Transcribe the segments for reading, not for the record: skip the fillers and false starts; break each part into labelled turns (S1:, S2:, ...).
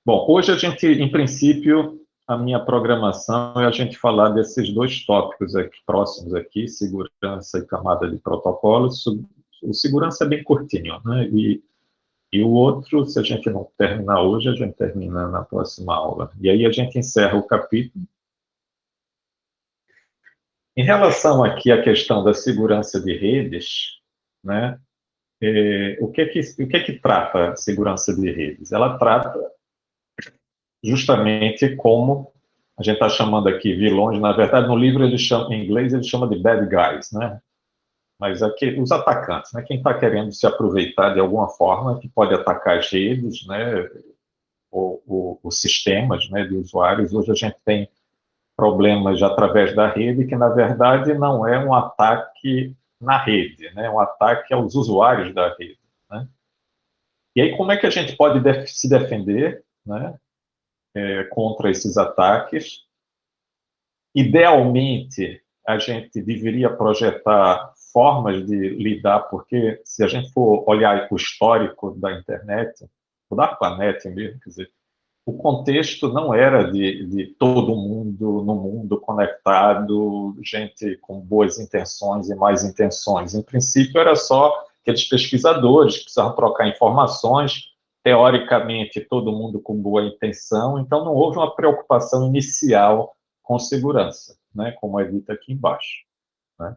S1: Bom, hoje a gente, em princípio, a minha programação é a gente falar desses dois tópicos aqui, próximos aqui, segurança e camada de protocolos. O segurança é bem curtinho, né? E o outro, se a gente não terminar hoje, a gente termina na próxima aula. E aí a gente encerra o capítulo. Em relação aqui à questão da segurança de redes, né? O que é que trata a segurança de redes? Ela trata justamente como a gente está chamando aqui vilões. Na verdade, no livro ele chama, em inglês ele chama de bad guys, né? Mas aqui os atacantes, né? Quem está querendo se aproveitar de alguma forma, que pode atacar as redes, né? Os sistemas, né? De usuários. Hoje a gente tem problemas através da rede que na verdade não é um ataque na rede, né? É um ataque aos usuários da rede, né? E aí como é que a gente pode se defender, né? Contra esses ataques? Idealmente, a gente deveria projetar formas de lidar, porque se a gente for olhar o histórico da internet, o da planet mesmo, quer dizer, o contexto não era de todo mundo no mundo conectado, gente com boas intenções e más intenções. Em princípio, era só aqueles pesquisadores que precisavam trocar informações, teoricamente, todo mundo com boa intenção, então não houve uma preocupação inicial com segurança, né, como é dito aqui embaixo, né?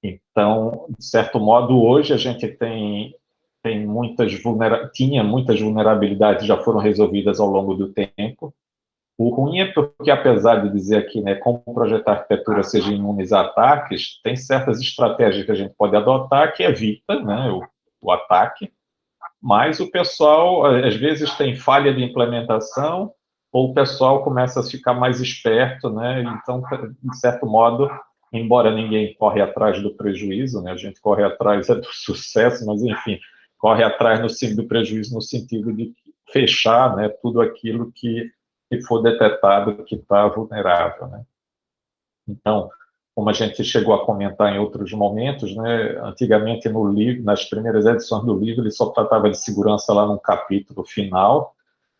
S1: Então, de certo modo, hoje a gente tinha muitas vulnerabilidades, já foram resolvidas ao longo do tempo. O ruim é porque, apesar de dizer aqui, né, como projetar arquitetura seja imune a ataques, tem certas estratégias que a gente pode adotar que evita, né, o ataque, mas o pessoal, às vezes, tem falha de implementação, ou o pessoal começa a ficar mais esperto, né? Então, de certo modo, embora ninguém corre atrás do prejuízo, né? A gente corre atrás do sucesso, mas, enfim, corre atrás do prejuízo no sentido de fechar, né, tudo aquilo que for detectado que está vulnerável, né? Então, como a gente chegou a comentar em outros momentos, né, antigamente no livro, nas primeiras edições do livro, ele só tratava de segurança lá no capítulo final.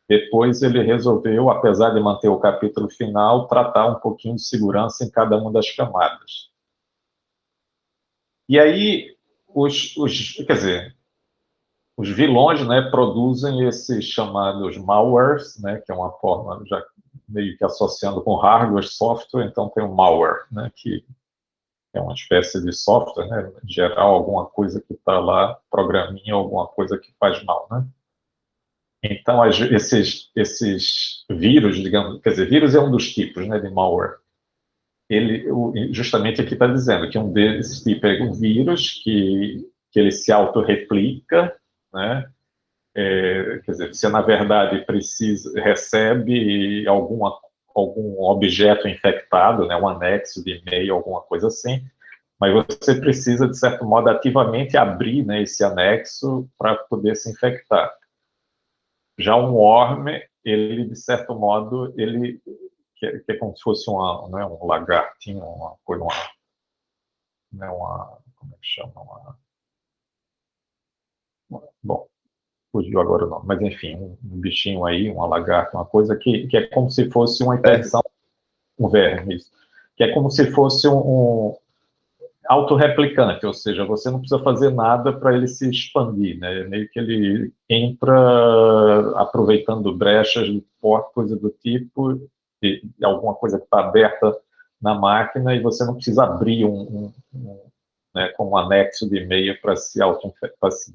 S1: Depois ele resolveu, apesar de manter o capítulo final, tratar um pouquinho de segurança em cada uma das camadas. E aí, quer dizer, os vilões, né, produzem esses chamados malwares, né, que é uma forma já meio que associando com hardware, software, então tem o malware, né, que é uma espécie de software, né? Em geral, alguma coisa que está lá, programinha, alguma coisa que faz mal, né? Então, esses vírus, digamos, quer dizer, vírus é um dos tipos, né, de malware. Justamente aqui está dizendo que um desses tipos é um vírus que ele se autorreplica, né? Quer dizer, você, na verdade, recebe algum objeto infectado, né, um anexo de e-mail, alguma coisa assim, mas você precisa, de certo modo, ativamente abrir, né, esse anexo para poder se infectar. Já um worm, ele, de certo modo, que é como se fosse não é, um lagartinho, né, como é que chama? Bom, fugiu agora o nome, mas enfim, um bichinho aí, uma lagarta, uma coisa que é como se fosse uma infecção, um verme, isso, que é como se fosse um autorreplicante, ou seja, você não precisa fazer nada para ele se expandir, né? Meio que ele entra aproveitando brechas de porta, coisa do tipo, de alguma coisa que está aberta na máquina e você não precisa abrir né, com um anexo de e-mail para se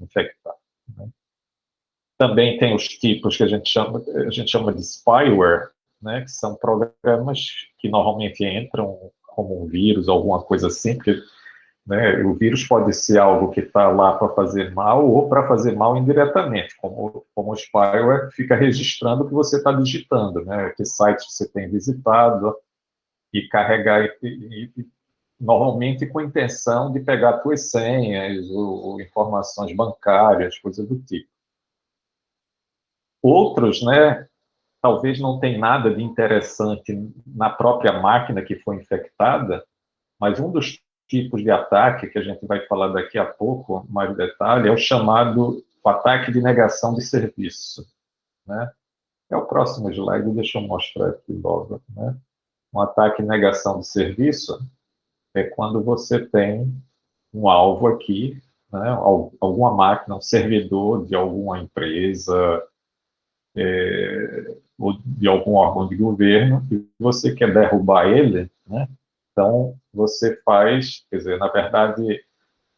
S1: infectar, né? Também tem os tipos que a gente chama de spyware, né, que são programas que normalmente entram como um vírus, alguma coisa assim, porque, né, o vírus pode ser algo que está lá para fazer mal ou para fazer mal indiretamente, como o spyware fica registrando o que você está digitando, né, que site você tem visitado e carregar, normalmente com a intenção de pegar suas senhas ou informações bancárias, coisas do tipo. Outros, né, talvez não tenha nada de interessante na própria máquina que foi infectada, mas um dos tipos de ataque que a gente vai falar daqui a pouco, mais detalhe, é o chamado ataque de negação de serviço, né? É o próximo slide, deixa eu mostrar aqui logo, né? Um ataque e negação de serviço é quando você tem um alvo aqui, né? Alguma máquina, um servidor de alguma empresa, ou de algum órgão de governo, e você quer derrubar ele, né? Então, você faz, quer dizer, na verdade,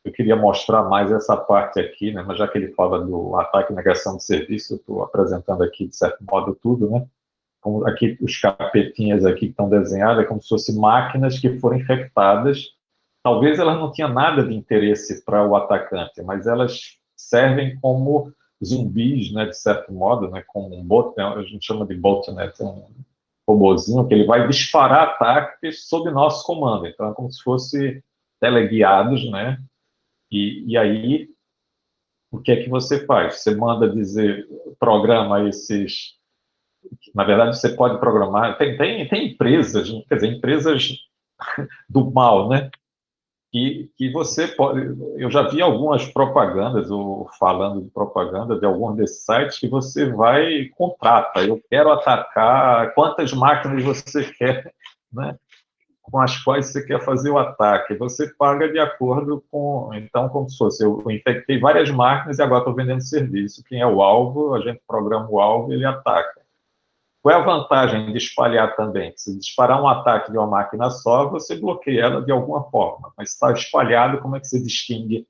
S1: eu queria mostrar mais essa parte aqui, né? Mas já que ele fala do ataque e negação de serviço, eu estou apresentando aqui, de certo modo, tudo, né? Como aqui, os capetinhas aqui que estão desenhados, é como se fossem máquinas que foram infectadas. Talvez elas não tenham nada de interesse para o atacante, mas elas servem como zumbis, né, de certo modo, né, como um bot, né, a gente chama de botnet, um robozinho que ele vai disparar ataques sob nosso comando. Então é como se fosse teleguiados, né? E aí o que é que você faz? Você manda dizer, programa esses. Na verdade, você pode programar. Tem empresas, quer dizer, empresas do mal, né? Que você pode. Eu já vi algumas propagandas, ou falando de propaganda de alguns desses sites, que você vai e contrata. Eu quero atacar, quantas máquinas você quer, né? Com as quais você quer fazer o ataque. Você paga de acordo com. Então, como se fosse, eu infectei várias máquinas e agora estou vendendo serviço. Quem é o alvo, a gente programa o alvo e ele ataca. Qual é a vantagem de espalhar também? Se disparar um ataque de uma máquina só, você bloqueia ela de alguma forma. Mas se está espalhado, como é que você distingue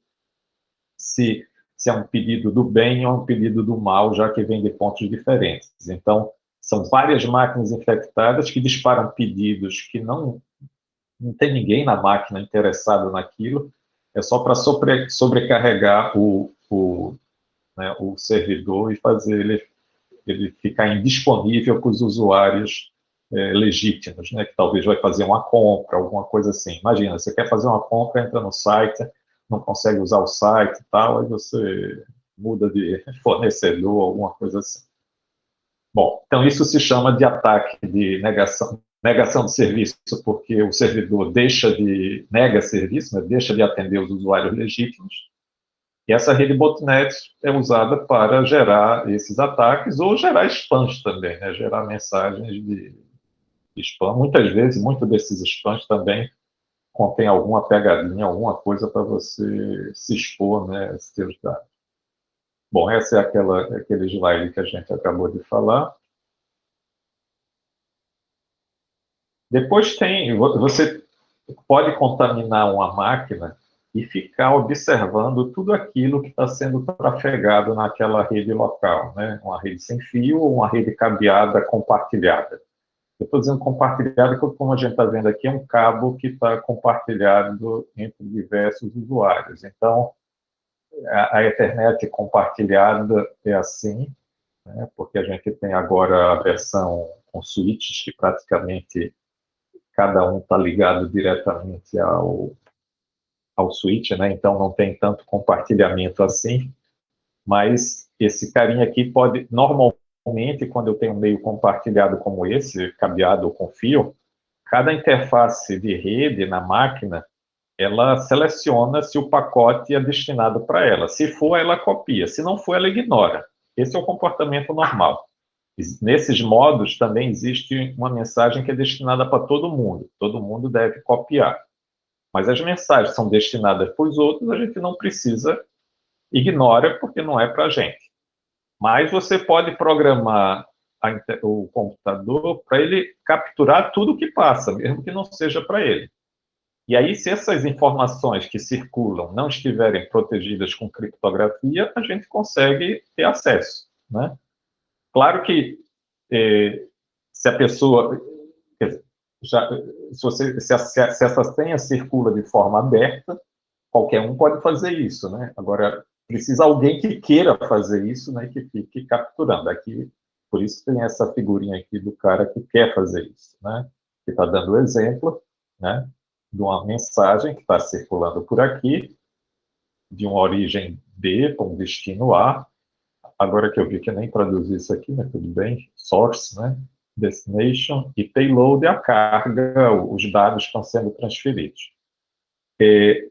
S1: se, se é um pedido do bem ou um pedido do mal, já que vem de pontos diferentes? Então, são várias máquinas infectadas que disparam pedidos que não tem ninguém na máquina interessado naquilo, é só para sobrecarregar né, o servidor e fazer ele ficar indisponível para os usuários legítimos, né, que talvez vai fazer uma compra, alguma coisa assim. Imagina, você quer fazer uma compra, entra no site, não consegue usar o site e tal, aí você muda de fornecedor, alguma coisa assim. Bom, então isso se chama de ataque de negação de serviço, porque o servidor nega serviço, né, deixa de atender os usuários legítimos, e essa rede botnet é usada para gerar esses ataques ou gerar spams também, né, gerar mensagens de spam. Muitas vezes, muito desses spams também contém alguma pegadinha, alguma coisa para você se expor, né, seus dados. Bom, essa é aquele slide que a gente acabou de falar. Depois você pode contaminar uma máquina e ficar observando tudo aquilo que está sendo trafegado naquela rede local, né? Uma rede sem fio ou uma rede cabeada compartilhada. Eu estou dizendo compartilhada porque, como a gente está vendo aqui, é um cabo que está compartilhado entre diversos usuários. Então, a Ethernet compartilhada é assim, né? Porque a gente tem agora a versão com switches que praticamente cada um está ligado diretamente ao switch, né? Então não tem tanto compartilhamento assim, mas esse carinha aqui pode, normalmente, quando eu tenho um meio compartilhado como esse, cabeado ou com fio, cada interface de rede na máquina, ela seleciona se o pacote é destinado para ela. Se for, ela copia. Se não for, ela ignora. Esse é o comportamento normal. Nesses modos também existe uma mensagem que é destinada para todo mundo. Todo mundo deve copiar. Mas as mensagens são destinadas para os outros, a gente não precisa, ignora, porque não é para a gente. Mas você pode programar o computador para ele capturar tudo que passa, mesmo que não seja para ele. E aí, se essas informações que circulam não estiverem protegidas com criptografia, a gente consegue ter acesso, né? Claro que se a pessoa, quer dizer, se essa senha circula de forma aberta, qualquer um pode fazer isso, né? Agora, precisa alguém que queira fazer isso, né? Que fique capturando. Aqui, por isso tem essa figurinha aqui do cara que quer fazer isso, né? Que está dando o exemplo, né? De uma mensagem que está circulando por aqui, de uma origem B com destino A. Agora que eu vi que nem traduzi isso aqui, mas tudo bem. Source, né? Destination e payload é a carga, os dados estão sendo transferidos.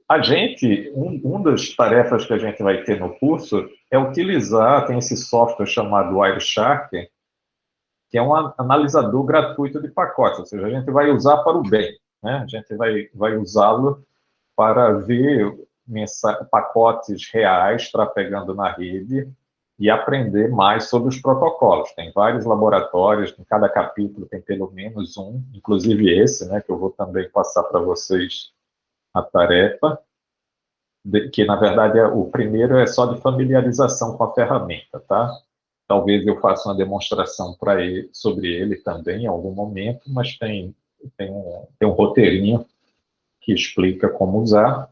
S1: A gente, uma das tarefas que a gente vai ter no curso é utilizar, tem esse software chamado Wireshark, que é um analisador gratuito de pacotes, ou seja, a gente vai usar para o bem, né? A gente vai usá-lo para ver pacotes reais trafegando na rede e aprender mais sobre os protocolos. Tem vários laboratórios, em cada capítulo tem pelo menos um, inclusive esse, né, que eu vou também passar para vocês a tarefa, que na verdade o primeiro é só de familiarização com a ferramenta, tá? Talvez eu faça uma demonstração sobre ele também em algum momento, mas tem um roteirinho que explica como usar.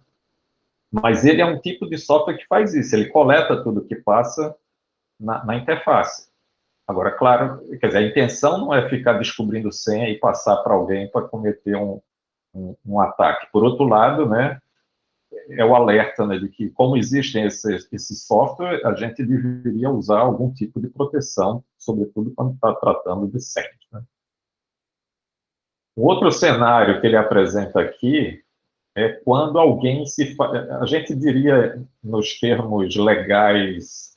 S1: Mas ele é um tipo de software que faz isso, ele coleta tudo que passa na interface. Agora, claro, quer dizer, a intenção não é ficar descobrindo senha e passar para alguém para cometer um ataque. Por outro lado, né, é o alerta, né, de que, como existem esse software, a gente deveria usar algum tipo de proteção, sobretudo quando está tratando de senhas. Né? O outro cenário que ele apresenta aqui é quando alguém a gente diria, nos termos legais,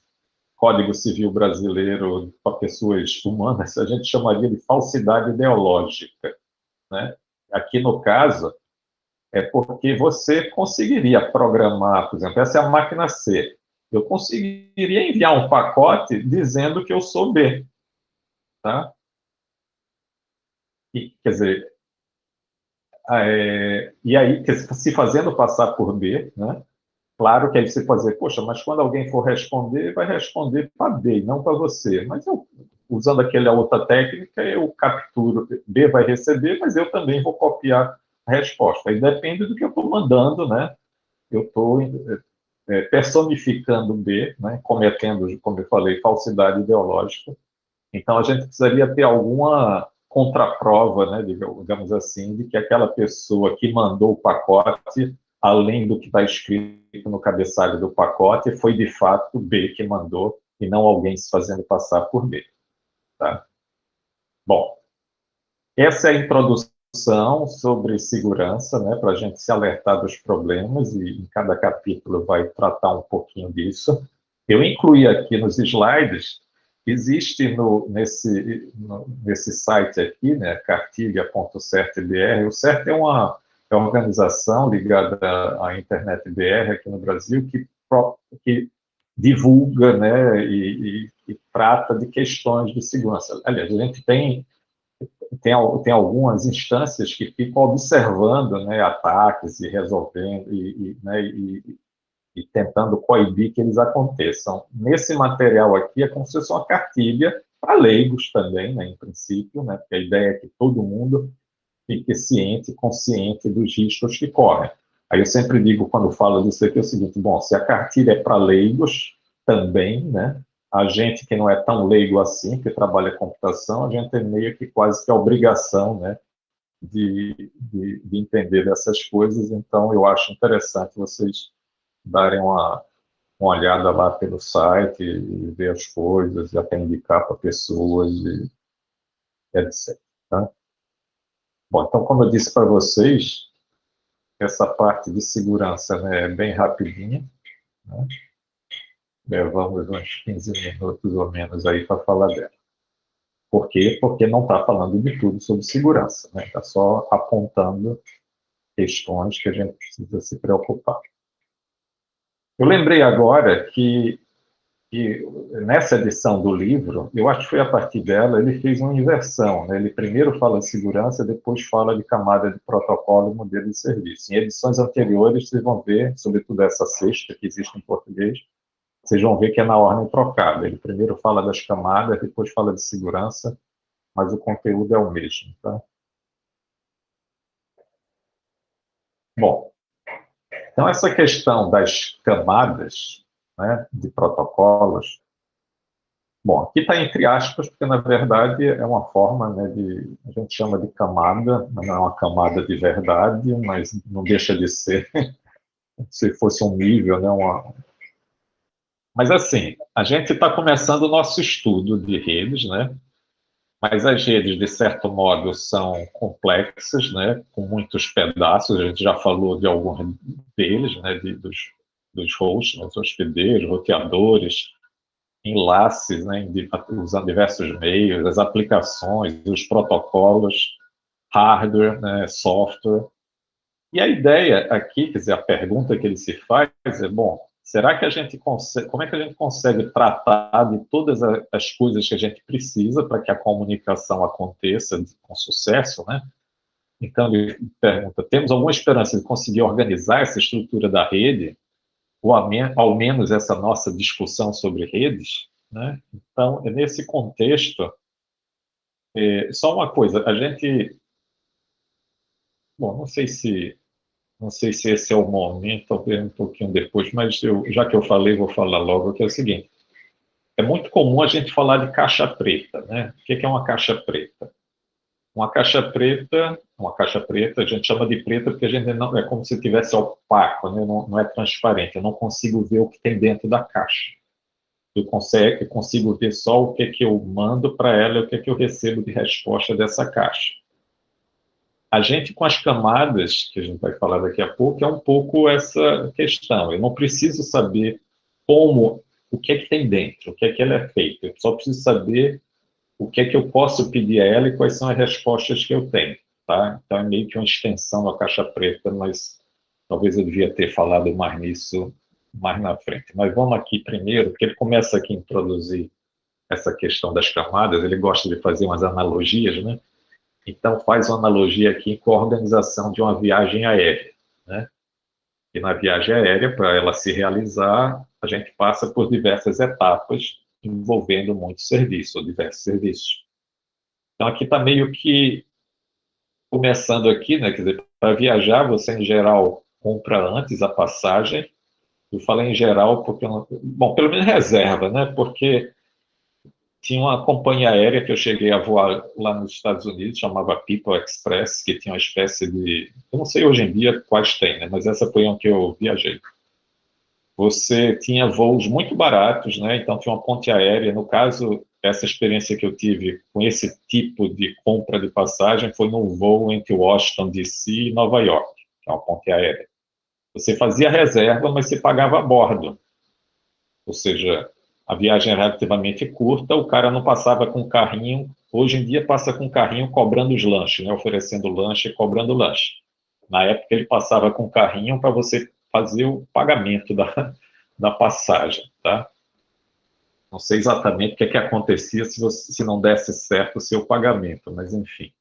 S1: Código Civil Brasileiro para pessoas humanas, a gente chamaria de falsidade ideológica. Né? Aqui, no caso, é porque você conseguiria programar, por exemplo, essa é a máquina C. Eu conseguiria enviar um pacote dizendo que eu sou B. Tá? Quer dizer, e aí, se fazendo passar por B, né? Claro que aí você pode dizer, poxa, mas quando alguém for responder, vai responder para B, e não para você. Mas eu, usando aquela outra técnica, eu capturo, B vai receber, mas eu também vou copiar a resposta. Aí depende do que eu estou mandando, né? Eu estou personificando B, né? Cometendo, como eu falei, falsidade ideológica. Então, a gente precisaria ter alguma contraprova, né, digamos assim, de que aquela pessoa que mandou o pacote, além do que está escrito no cabeçalho do pacote, foi de fato B que mandou e não alguém se fazendo passar por B. Tá? Bom, essa é a introdução sobre segurança, né, para a gente se alertar dos problemas, e em cada capítulo vai tratar um pouquinho disso. Eu incluí aqui nos slides. Existe nesse site aqui, né, cartilha.certbr, o CERT é uma organização ligada à Internet BR aqui no Brasil que divulga, né, e trata de questões de segurança. Aliás, a gente tem algumas instâncias que ficam observando, né, ataques e resolvendo, né, e tentando coibir que eles aconteçam. Nesse material aqui é como se fosse uma cartilha para leigos também, né, em princípio, né, porque a ideia é que todo mundo fique ciente, consciente dos riscos que correm. Aí eu sempre digo, quando falo disso aqui, é o seguinte, bom, se a cartilha é para leigos também, né, a gente que não é tão leigo assim, que trabalha computação, a gente tem meio que quase que a obrigação, né, de entender dessas coisas, então eu acho interessante vocês darem uma olhada lá pelo site e ver as coisas, e até indicar para pessoas, e etc. Tá? Bom, então, como eu disse para vocês, essa parte de segurança, né, é bem rapidinha. Né? Levamos uns 15 minutos ou menos aí para falar dela. Por quê? Porque não está falando de tudo sobre segurança. Está só apontando questões que a gente precisa se preocupar. Eu lembrei agora que nessa edição do livro, eu acho que foi a partir dela, ele fez uma inversão. Né? Ele primeiro fala de segurança, depois fala de camada de protocolo e modelo de serviço. Em edições anteriores, vocês vão ver, sobretudo essa sexta, que existe em português, vocês vão ver que é na ordem trocada. Ele primeiro fala das camadas, depois fala de segurança, mas o conteúdo é o mesmo. Tá? Bom, então essa questão das camadas, né, de protocolos, bom, aqui está entre aspas, porque na verdade é uma forma, né, a gente chama de camada, não é uma camada de verdade, mas não deixa de ser, se fosse um nível, né, Mas assim, a gente está começando o nosso estudo de redes, né, mas as redes, de certo modo, são complexas, né, com muitos pedaços, a gente já falou de alguns deles, né, dos hosts, né, os hospedeiros, roteadores, enlaces, né, usando diversos meios, as aplicações, os protocolos, hardware, né, software. E a ideia aqui, quer dizer, a pergunta que ele se faz é, bom, será que a gente consegue, como é que a gente consegue tratar de todas as coisas que a gente precisa para que a comunicação aconteça com sucesso, né? Então, ele pergunta, temos alguma esperança de conseguir organizar essa estrutura da rede, ou ao menos essa nossa discussão sobre redes, né? Então, é nesse contexto, só uma coisa, a gente, bom, não sei se esse é o momento, talvez um pouquinho depois, mas já que eu falei, vou falar logo, que é o seguinte, é muito comum a gente falar de caixa preta, né? O que é uma caixa preta? Uma caixa preta, a gente chama de preta porque a gente não, é como se tivesse opaco, né? Não é transparente, eu não consigo ver o que tem dentro da caixa. Eu consigo ver só o que eu mando para ela e o que eu recebo de resposta dessa caixa. A gente, com as camadas, que a gente vai falar daqui a pouco, é um pouco essa questão. Eu não preciso saber o que é que tem dentro, o que é que ela é feita. Eu só preciso saber o que é que eu posso pedir a ela e quais são as respostas que eu tenho. Tá? Então, é meio que uma extensão da caixa preta, mas talvez eu devia ter falado mais nisso mais na frente. Mas vamos aqui primeiro, porque ele começa aqui a introduzir essa questão das camadas, ele gosta de fazer umas analogias, né? Então, faz uma analogia aqui com a organização de uma viagem aérea, né? E na viagem aérea, para ela se realizar, a gente passa por diversas etapas envolvendo muito serviço, ou diversos serviços. Então, aqui está meio que começando aqui, né? Quer dizer, para viajar, você, em geral, compra antes a passagem. Eu falei em geral porque, bom, pelo menos reserva, né? Porque tinha uma companhia aérea que eu cheguei a voar lá nos Estados Unidos, chamava People Express, que tinha uma espécie de... Eu não sei hoje em dia quais tem, né? Mas essa foi uma que eu viajei. Você tinha voos muito baratos, né? Então tinha uma ponte aérea. No caso, essa experiência que eu tive com esse tipo de compra de passagem foi num voo entre Washington, D.C. e Nova York, que é uma ponte aérea. Você fazia reserva, mas você pagava a bordo. Ou seja, a viagem era relativamente curta, o cara não passava com carrinho. Hoje em dia passa com carrinho cobrando os lanches, né? Oferecendo lanche e cobrando lanche. Na época ele passava com carrinho para você fazer o pagamento da passagem, tá? Não sei exatamente o que acontecia se não desse certo o seu pagamento, mas enfim.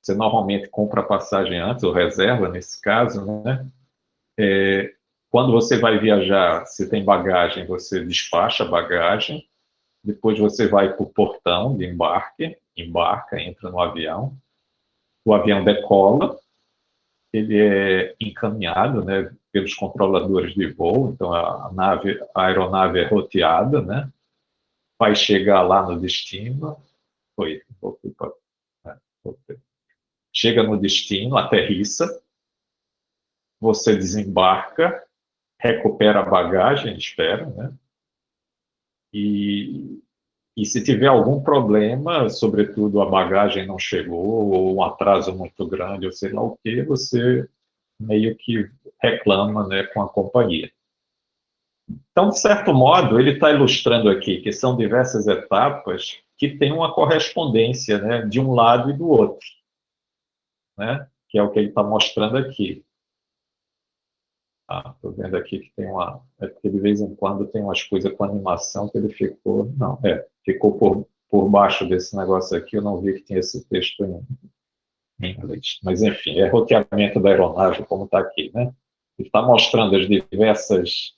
S1: Você normalmente compra a passagem antes, ou reserva nesse caso, né? Quando você vai viajar, se tem bagagem, você despacha a bagagem, depois você vai para o portão de embarque, embarca, entra no avião, o avião decola, ele é encaminhado, né, pelos controladores de voo, então a aeronave é roteada, né, vai chegar lá no destino, foi, chega no destino, aterrissa, você desembarca, recupera a bagagem, espera, né, e, e se tiver algum problema, sobretudo a bagagem não chegou, ou um atraso muito grande, ou sei lá o que, você meio que reclama, né, com a companhia. Então, de certo modo, ele está ilustrando aqui que são diversas etapas que têm uma correspondência, né, de um lado e do outro, né, que é o que ele está mostrando aqui. Estou vendo aqui que tem uma... É porque de vez em quando tem umas coisas com animação que ele ficou... Não, ficou por baixo desse negócio aqui, eu não vi que tinha esse texto em inglês. Mas, enfim, é roteamento da aeronave, como está aqui, né? Ele está mostrando as diversas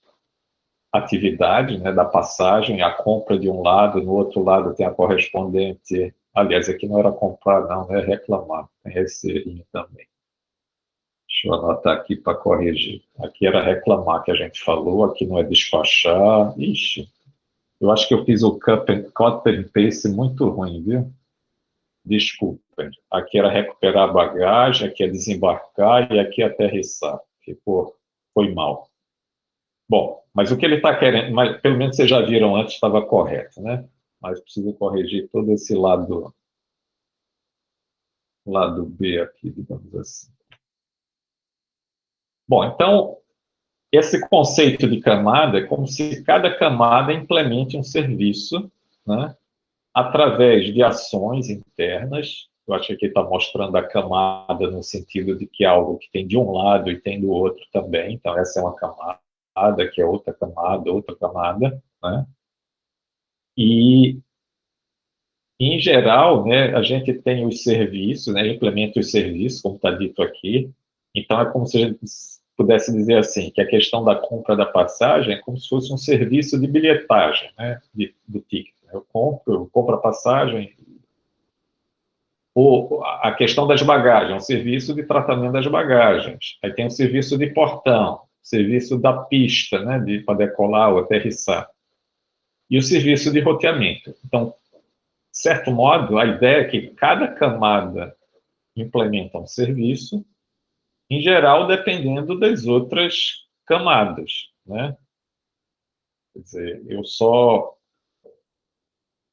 S1: atividades, né, da passagem, a compra de um lado, no outro lado tem a correspondente... Aliás, aqui não era comprar, não, é reclamar. Tem esse também. Deixa eu anotar aqui para corrigir. Aqui era reclamar que a gente falou, aqui não é despachar. Ixi, eu acho que eu fiz o cut and paste muito ruim, viu? Desculpem. Aqui era recuperar a bagagem, aqui é desembarcar e aqui é aterrissar. Foi mal. Bom, mas o que ele está querendo, mas pelo menos vocês já viram antes, estava correto, né? Mas preciso corrigir todo esse lado B aqui, digamos assim. Bom, então, esse conceito de camada é como se cada camada implemente um serviço, né, através de ações internas. Eu acho que aqui está mostrando a camada no sentido de que é algo que tem de um lado e tem do outro também. Então, essa é uma camada, que é outra camada, né? E, em geral, né, a gente tem os serviços, né, implementa os serviços, como está dito aqui. Então, é como se a gente pudesse dizer assim, que a questão da compra da passagem é como se fosse um serviço de bilhetagem, né, do ticket. Eu compro a passagem. Ou a questão das bagagens, o serviço de tratamento das bagagens. Aí tem o serviço de portão, serviço da pista, né, para decolar ou aterrissar. E o serviço de roteamento. Então, de certo modo, a ideia é que cada camada implementa um serviço, em geral, dependendo das outras camadas, né? Quer dizer,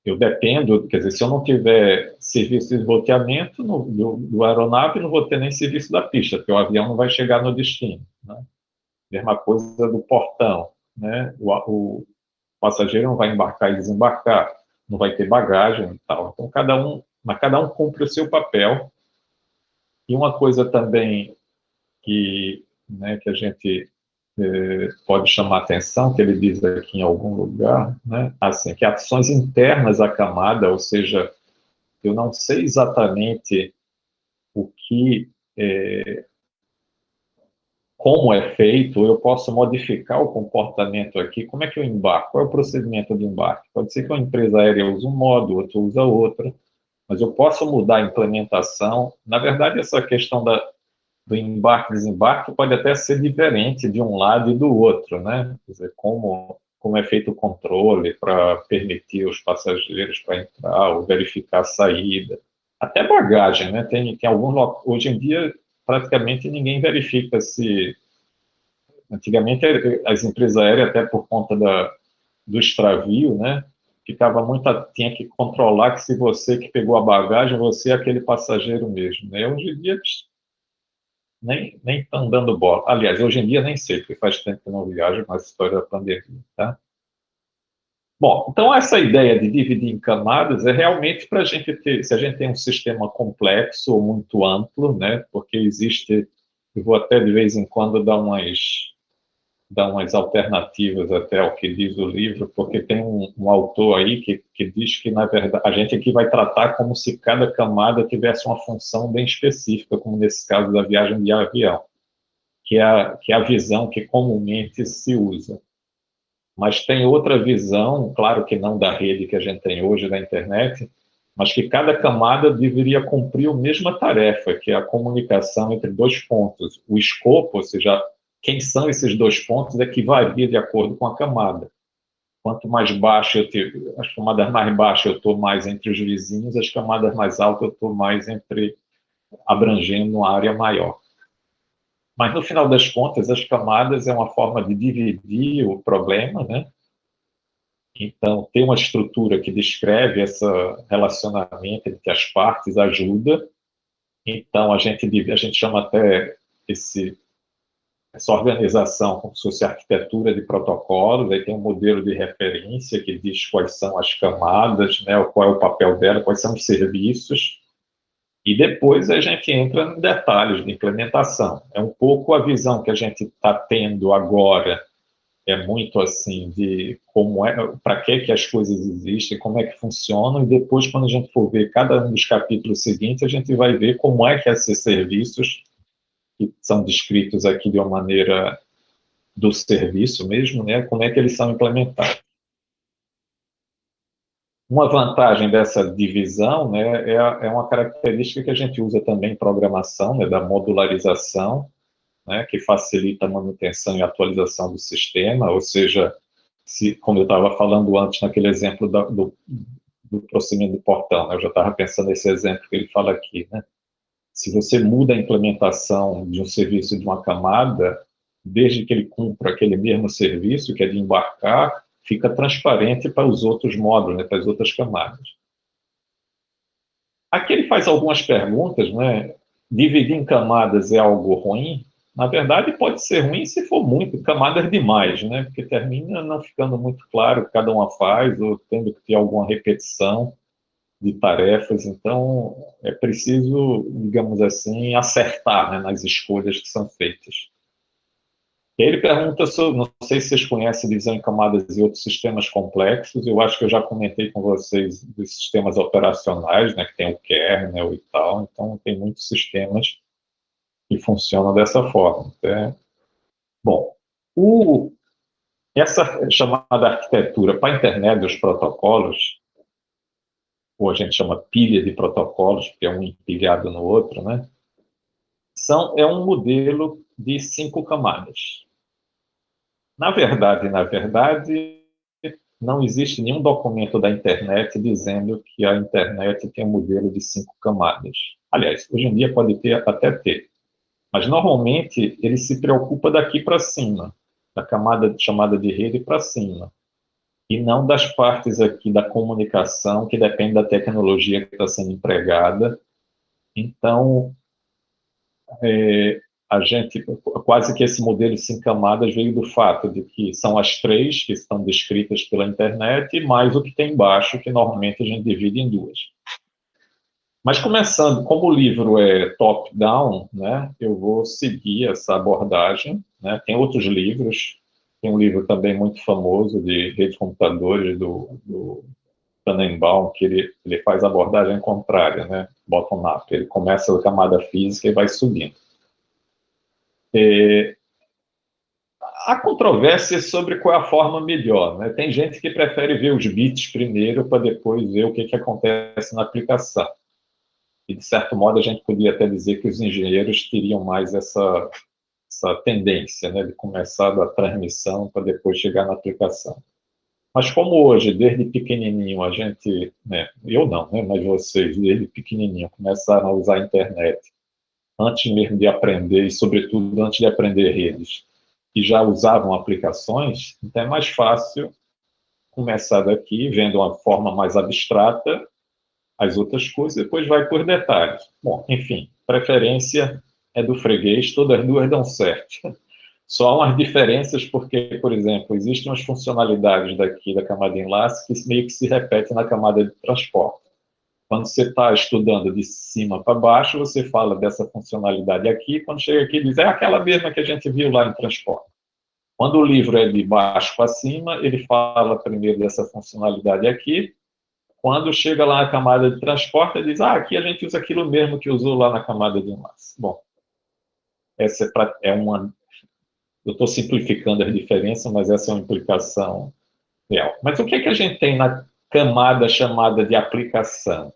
S1: eu dependo, quer dizer, se eu não tiver serviço de roteamento do aeronave, não vou ter nem serviço da pista, porque o avião não vai chegar no destino, né? Mesma coisa do portão, né? O passageiro não vai embarcar e desembarcar, não vai ter bagagem e tal. Então, cada um cumpre o seu papel. E uma coisa também né, que a gente pode chamar atenção, que ele diz aqui em algum lugar, né, assim, que ações internas à camada, ou seja, eu não sei exatamente o que, como é feito, eu posso modificar o comportamento aqui, como é que eu embarco, qual é o procedimento de embarque? Pode ser que uma empresa aérea use um modo, outra usa outro, mas eu posso mudar a implementação. Na verdade, essa questão do embarque e desembarque pode até ser diferente de um lado e do outro, né? Quer dizer, como é feito o controle para permitir os passageiros para entrar ou verificar a saída. Até bagagem, né? Tem alguns, hoje em dia, praticamente ninguém verifica se... Antigamente, as empresas aéreas, até por conta do extravio, né? Tinha que controlar que se você que pegou a bagagem, você é aquele passageiro mesmo, né? Hoje em dia, nem estão dando bola. Aliás, hoje em dia nem sei, porque faz tempo que eu não viajo, mas história da pandemia, tá? Bom, então essa ideia de dividir em camadas é realmente para a gente ter, se a gente tem um sistema complexo ou muito amplo, né? Porque existe, eu vou até de vez em quando dar umas alternativas até ao que diz o livro, porque tem um autor aí que diz que, na verdade, a gente aqui vai tratar como se cada camada tivesse uma função bem específica, como nesse caso da viagem de avião, que é a visão que comumente se usa. Mas tem outra visão, claro que não da rede que a gente tem hoje, da internet, mas que cada camada deveria cumprir a mesma tarefa, que é a comunicação entre dois pontos. O escopo, ou seja, quem são esses dois pontos, é que varia de acordo com a camada. Quanto mais baixo as camadas mais baixas eu estou mais entre os vizinhos, as camadas mais altas eu estou mais abrangendo uma área maior. Mas, no final das contas, as camadas é uma forma de dividir o problema, né? Então, ter uma estrutura que descreve esse relacionamento entre as partes ajuda. Então, a gente chama até essa organização como se fosse arquitetura de protocolos, aí tem um modelo de referência que diz quais são as camadas, né, qual é o papel dela, quais são os serviços, e depois a gente entra em detalhes de implementação. É um pouco a visão que a gente está tendo agora, é muito assim de como é, para que as coisas existem, como é que funcionam, e depois, quando a gente for ver cada um dos capítulos seguintes, a gente vai ver como é que esses serviços, que são descritos aqui de uma maneira do serviço mesmo, né, como é que eles são implementados. Uma vantagem dessa divisão, né, é uma característica que a gente usa também em programação, né, da modularização, né, que facilita a manutenção e atualização do sistema, ou seja, como eu estava falando antes naquele exemplo do procedimento do portão, né, eu já estava pensando nesse exemplo que ele fala aqui, né? Se você muda a implementação de um serviço de uma camada, desde que ele cumpra aquele mesmo serviço, que é de embarcar, fica transparente para os outros módulos, né, para as outras camadas. Aqui ele faz algumas perguntas, né? Dividir em camadas é algo ruim? Na verdade, pode ser ruim se for muito, camadas demais, né? Porque termina não ficando muito claro o que cada uma faz, ou tendo que ter alguma repetição de tarefas. Então, é preciso, digamos assim, acertar, né, nas escolhas que são feitas. E aí ele pergunta sobre, não sei se vocês conhecem divisão em camadas e outros sistemas complexos, eu acho que eu já comentei com vocês dos sistemas operacionais, né, que tem o kernel e tal, então tem muitos sistemas que funcionam dessa forma. Bom, essa chamada arquitetura para a internet dos protocolos, ou a gente chama pilha de protocolos, porque é um empilhado no outro, né, é um modelo de 5 camadas. Na verdade, não existe nenhum documento da internet dizendo que a internet tem um modelo de 5 camadas. Aliás, hoje em dia pode até ter, mas normalmente ele se preocupa daqui para cima, da camada chamada de rede para cima, e não das partes aqui da comunicação, que depende da tecnologia que está sendo empregada. Então, a gente, quase que esse modelo de 5 camadas veio do fato de que são as 3 que estão descritas pela internet, mais o que tem embaixo, que normalmente a gente divide em 2. Mas começando, como o livro é top-down, né, eu vou seguir essa abordagem, né, tem outros livros, tem um livro também muito famoso de rede de computadores do Tannenbaum, que ele faz a abordagem contrária, né, bottom-up, ele começa da camada física e vai subindo. Há controvérsia sobre qual é a forma melhor, né? Tem gente que prefere ver os bits primeiro para depois ver o que acontece na aplicação. E, de certo modo, a gente podia até dizer que os engenheiros teriam mais essa tendência, né, de começar da transmissão para depois chegar na aplicação. Mas como hoje, desde pequenininho, a gente, né, eu não, né, mas vocês, desde pequenininho, começaram a usar a internet, antes mesmo de aprender, e sobretudo antes de aprender redes, que já usavam aplicações, então é mais fácil começar daqui, vendo uma forma mais abstrata, as outras coisas, depois vai por detalhes. Bom, enfim, preferência é do freguês, todas as duas dão certo. Só há umas diferenças porque, por exemplo, existem umas funcionalidades daqui da camada enlace que meio que se repetem na camada de transporte. Quando você está estudando de cima para baixo, você fala dessa funcionalidade aqui, quando chega aqui diz, é aquela mesma que a gente viu lá em transporte. Quando o livro é de baixo para cima, ele fala primeiro dessa funcionalidade aqui, quando chega lá na camada de transporte, ele diz, aqui a gente usa aquilo mesmo que usou lá na camada de enlace. Bom, essa é uma... Eu estou simplificando as diferenças, mas essa é uma implicação real. Mas o que a gente tem na camada chamada de aplicação?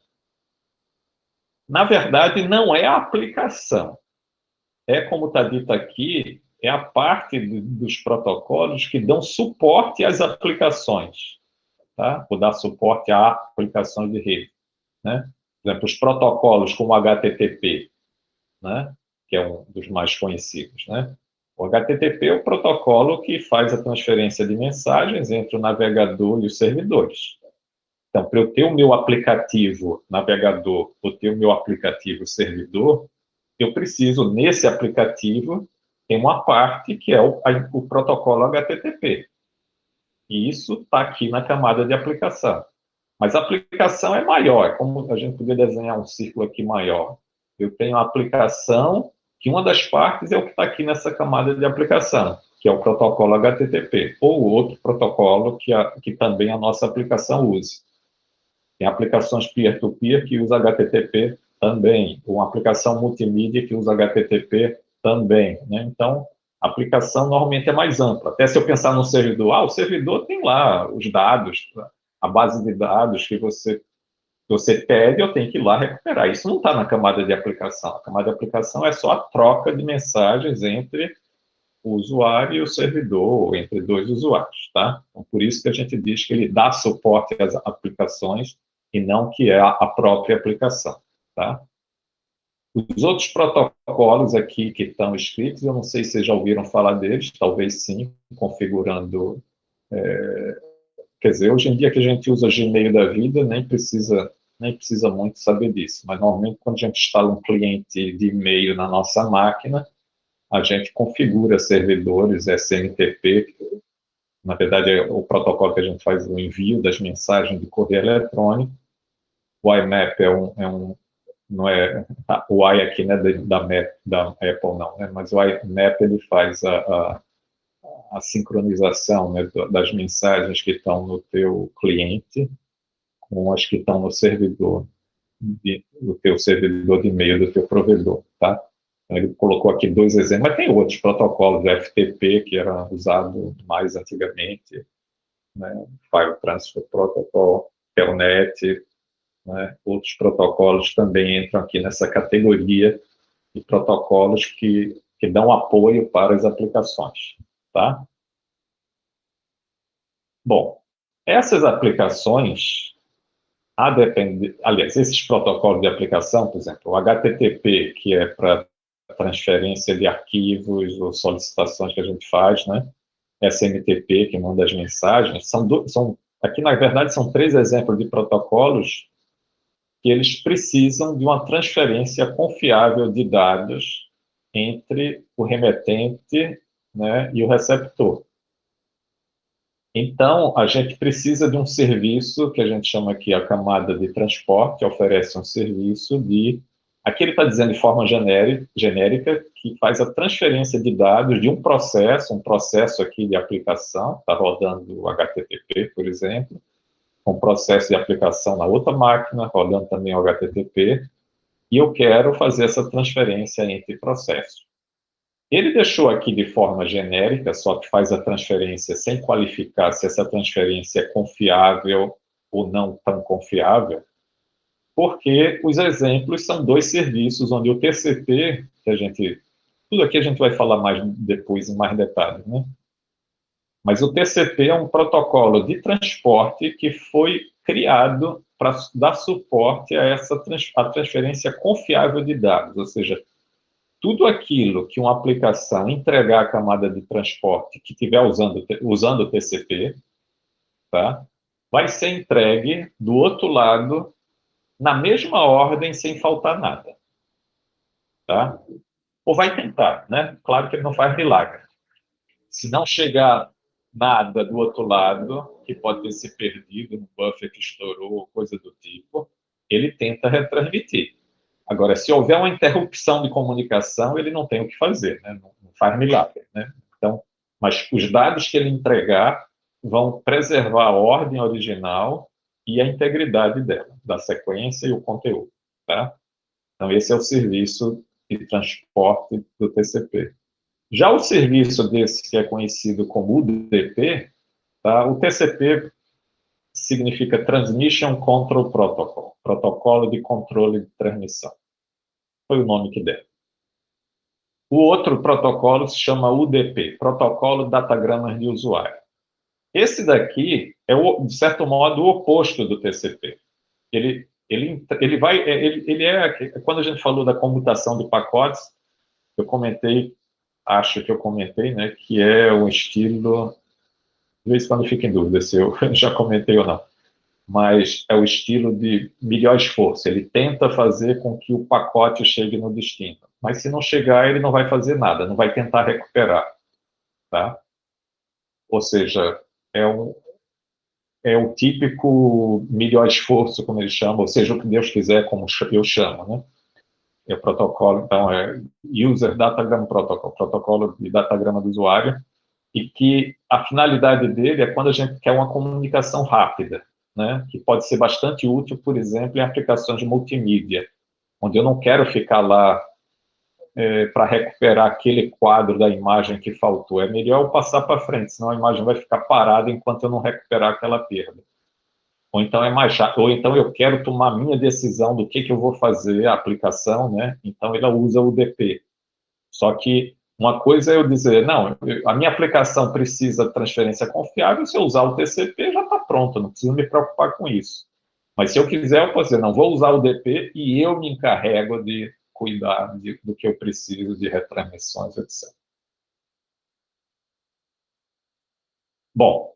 S1: Na verdade, não é a aplicação. É, como está dito aqui, é a parte dos protocolos que dão suporte às aplicações, tá? Ou dar suporte a aplicações de rede, né? Por exemplo, os protocolos como o HTTP, né? Que é um dos mais conhecidos, né? O HTTP é o protocolo que faz a transferência de mensagens entre o navegador e os servidores. Então, para eu ter o meu aplicativo navegador, ou ter o meu aplicativo servidor, eu preciso, nesse aplicativo, tem uma parte que é o protocolo HTTP. E isso está aqui na camada de aplicação. Mas a aplicação é maior, como a gente poderia desenhar um círculo aqui maior. Eu tenho a aplicação, que uma das partes é o que está aqui nessa camada de aplicação, que é o protocolo HTTP, ou outro protocolo que também a nossa aplicação use. Tem aplicações peer-to-peer que usa HTTP também, uma aplicação multimídia que usa HTTP também, né? Então, a aplicação normalmente é mais ampla. Até se eu pensar no servidor, o servidor tem lá os dados, a base de dados que você pede, eu tenho que ir lá recuperar. Isso não está na camada de aplicação. A camada de aplicação é só a troca de mensagens entre o usuário e o servidor, ou entre dois usuários, tá? Então, por isso que a gente diz que ele dá suporte às aplicações e não que é a própria aplicação, tá? Os outros protocolos aqui que estão escritos, eu não sei se vocês já ouviram falar deles, talvez sim, configurando... quer dizer, hoje em dia que a gente usa Gmail da vida, nem precisa muito saber disso, mas normalmente quando a gente instala um cliente de e-mail na nossa máquina, a gente configura servidores SMTP, na verdade é o protocolo que a gente faz o envio das mensagens de correio eletrônico. O IMAP não é, o I aqui não é da Apple não, né? Mas o IMAP ele faz a sincronização, né, das mensagens que estão no teu cliente com as que estão no servidor, do teu servidor de e-mail do teu provedor, tá? Então, ele colocou aqui 2 exemplos, mas tem outros protocolos, o FTP, que era usado mais antigamente, né? File Transfer Protocol, Telnet, né? Outros protocolos também entram aqui nessa categoria de protocolos que dão apoio para as aplicações, tá? Bom, essas aplicações, a depender, aliás, esses protocolos de aplicação, por exemplo, o HTTP, que é para transferência de arquivos ou solicitações que a gente faz, né? SMTP, que manda as mensagens, aqui, na verdade, são 3 exemplos de protocolos que eles precisam de uma transferência confiável de dados entre o remetente, né, e o receptor. Então, a gente precisa de um serviço que a gente chama aqui a camada de transporte, oferece um serviço de... Aqui ele está dizendo de forma genérica, que faz a transferência de dados de um processo aqui de aplicação, está rodando o HTTP, por exemplo, um processo de aplicação na outra máquina, rodando também o HTTP, e eu quero fazer essa transferência entre processos. Ele deixou aqui de forma genérica, só que faz a transferência sem qualificar se essa transferência é confiável ou não tão confiável, porque os exemplos são 2 serviços onde o TCP, tudo aqui a gente vai falar mais depois em mais detalhes, né? Mas o TCP é um protocolo de transporte que foi criado para dar suporte a a transferência confiável de dados, ou seja, tudo aquilo que uma aplicação entregar à camada de transporte que estiver usando o TCP, tá, vai ser entregue do outro lado na mesma ordem, sem faltar nada. Tá? Ou vai tentar, né? Claro que ele não faz milagre. Se não chegar nada do outro lado, que pode ter se perdido, um buffer que estourou, coisa do tipo, ele tenta retransmitir. Agora, se houver uma interrupção de comunicação, ele não tem o que fazer, né? Não faz milagre, né? Então, mas os dados que ele entregar vão preservar a ordem original e a integridade dela, da sequência e o conteúdo, tá? Então, esse é o serviço de transporte do TCP. Já o serviço desse que é conhecido como UDP, tá? O TCP significa Transmission Control Protocol, protocolo de controle de transmissão. Foi o nome que deram. O outro protocolo se chama UDP, Protocolo de Datagramas de Usuário. Esse daqui é, de certo modo, o oposto do TCP. Quando a gente falou da comutação de pacotes, eu comentei, acho que eu comentei, né, que é um estilo, de vez em quando fico em dúvida se eu já comentei ou não, mas é o estilo de melhor esforço. Ele tenta fazer com que o pacote chegue no destino. Mas se não chegar, ele não vai fazer nada, não vai tentar recuperar. Tá? Ou seja, é o típico melhor esforço, como eles chamam, ou seja, o que Deus quiser, como eu chamo. Né? É o protocolo, então, é User Datagram Protocol, protocolo de datagrama do usuário, e que a finalidade dele é quando a gente quer uma comunicação rápida, né, que pode ser bastante útil, por exemplo, em aplicações de multimídia, onde eu não quero ficar lá para recuperar aquele quadro da imagem que faltou. É melhor eu passar para frente, senão a imagem vai ficar parada enquanto eu não recuperar aquela perda. Ou então ou então eu quero tomar a minha decisão do que eu vou fazer, a aplicação, né? Então ela usa o DP. Só que uma coisa é eu dizer, não, a minha aplicação precisa de transferência confiável, se eu usar o TCP já está pronto, não preciso me preocupar com isso. Mas se eu quiser, eu posso dizer, não, vou usar o DP e eu me encarrego de cuidar do que eu preciso, de retransmissões, etc. Bom,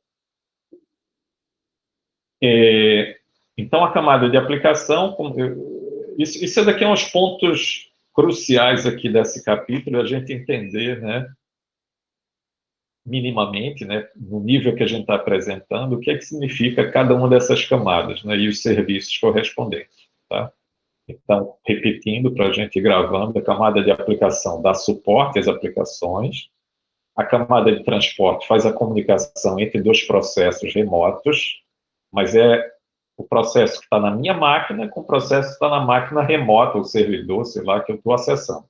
S1: então a camada de aplicação, isso daqui é uns pontos cruciais aqui desse capítulo é a gente entender, né, minimamente, né, no nível que a gente está apresentando, o que é que significa cada uma dessas camadas, né, e os serviços correspondentes, tá? Então, repetindo para a gente ir gravando, a camada de aplicação dá suporte às aplicações, a camada de transporte faz a comunicação entre dois processos remotos, mas é o processo que está na minha máquina com o processo que está na máquina remota, o servidor, sei lá, que eu estou acessando.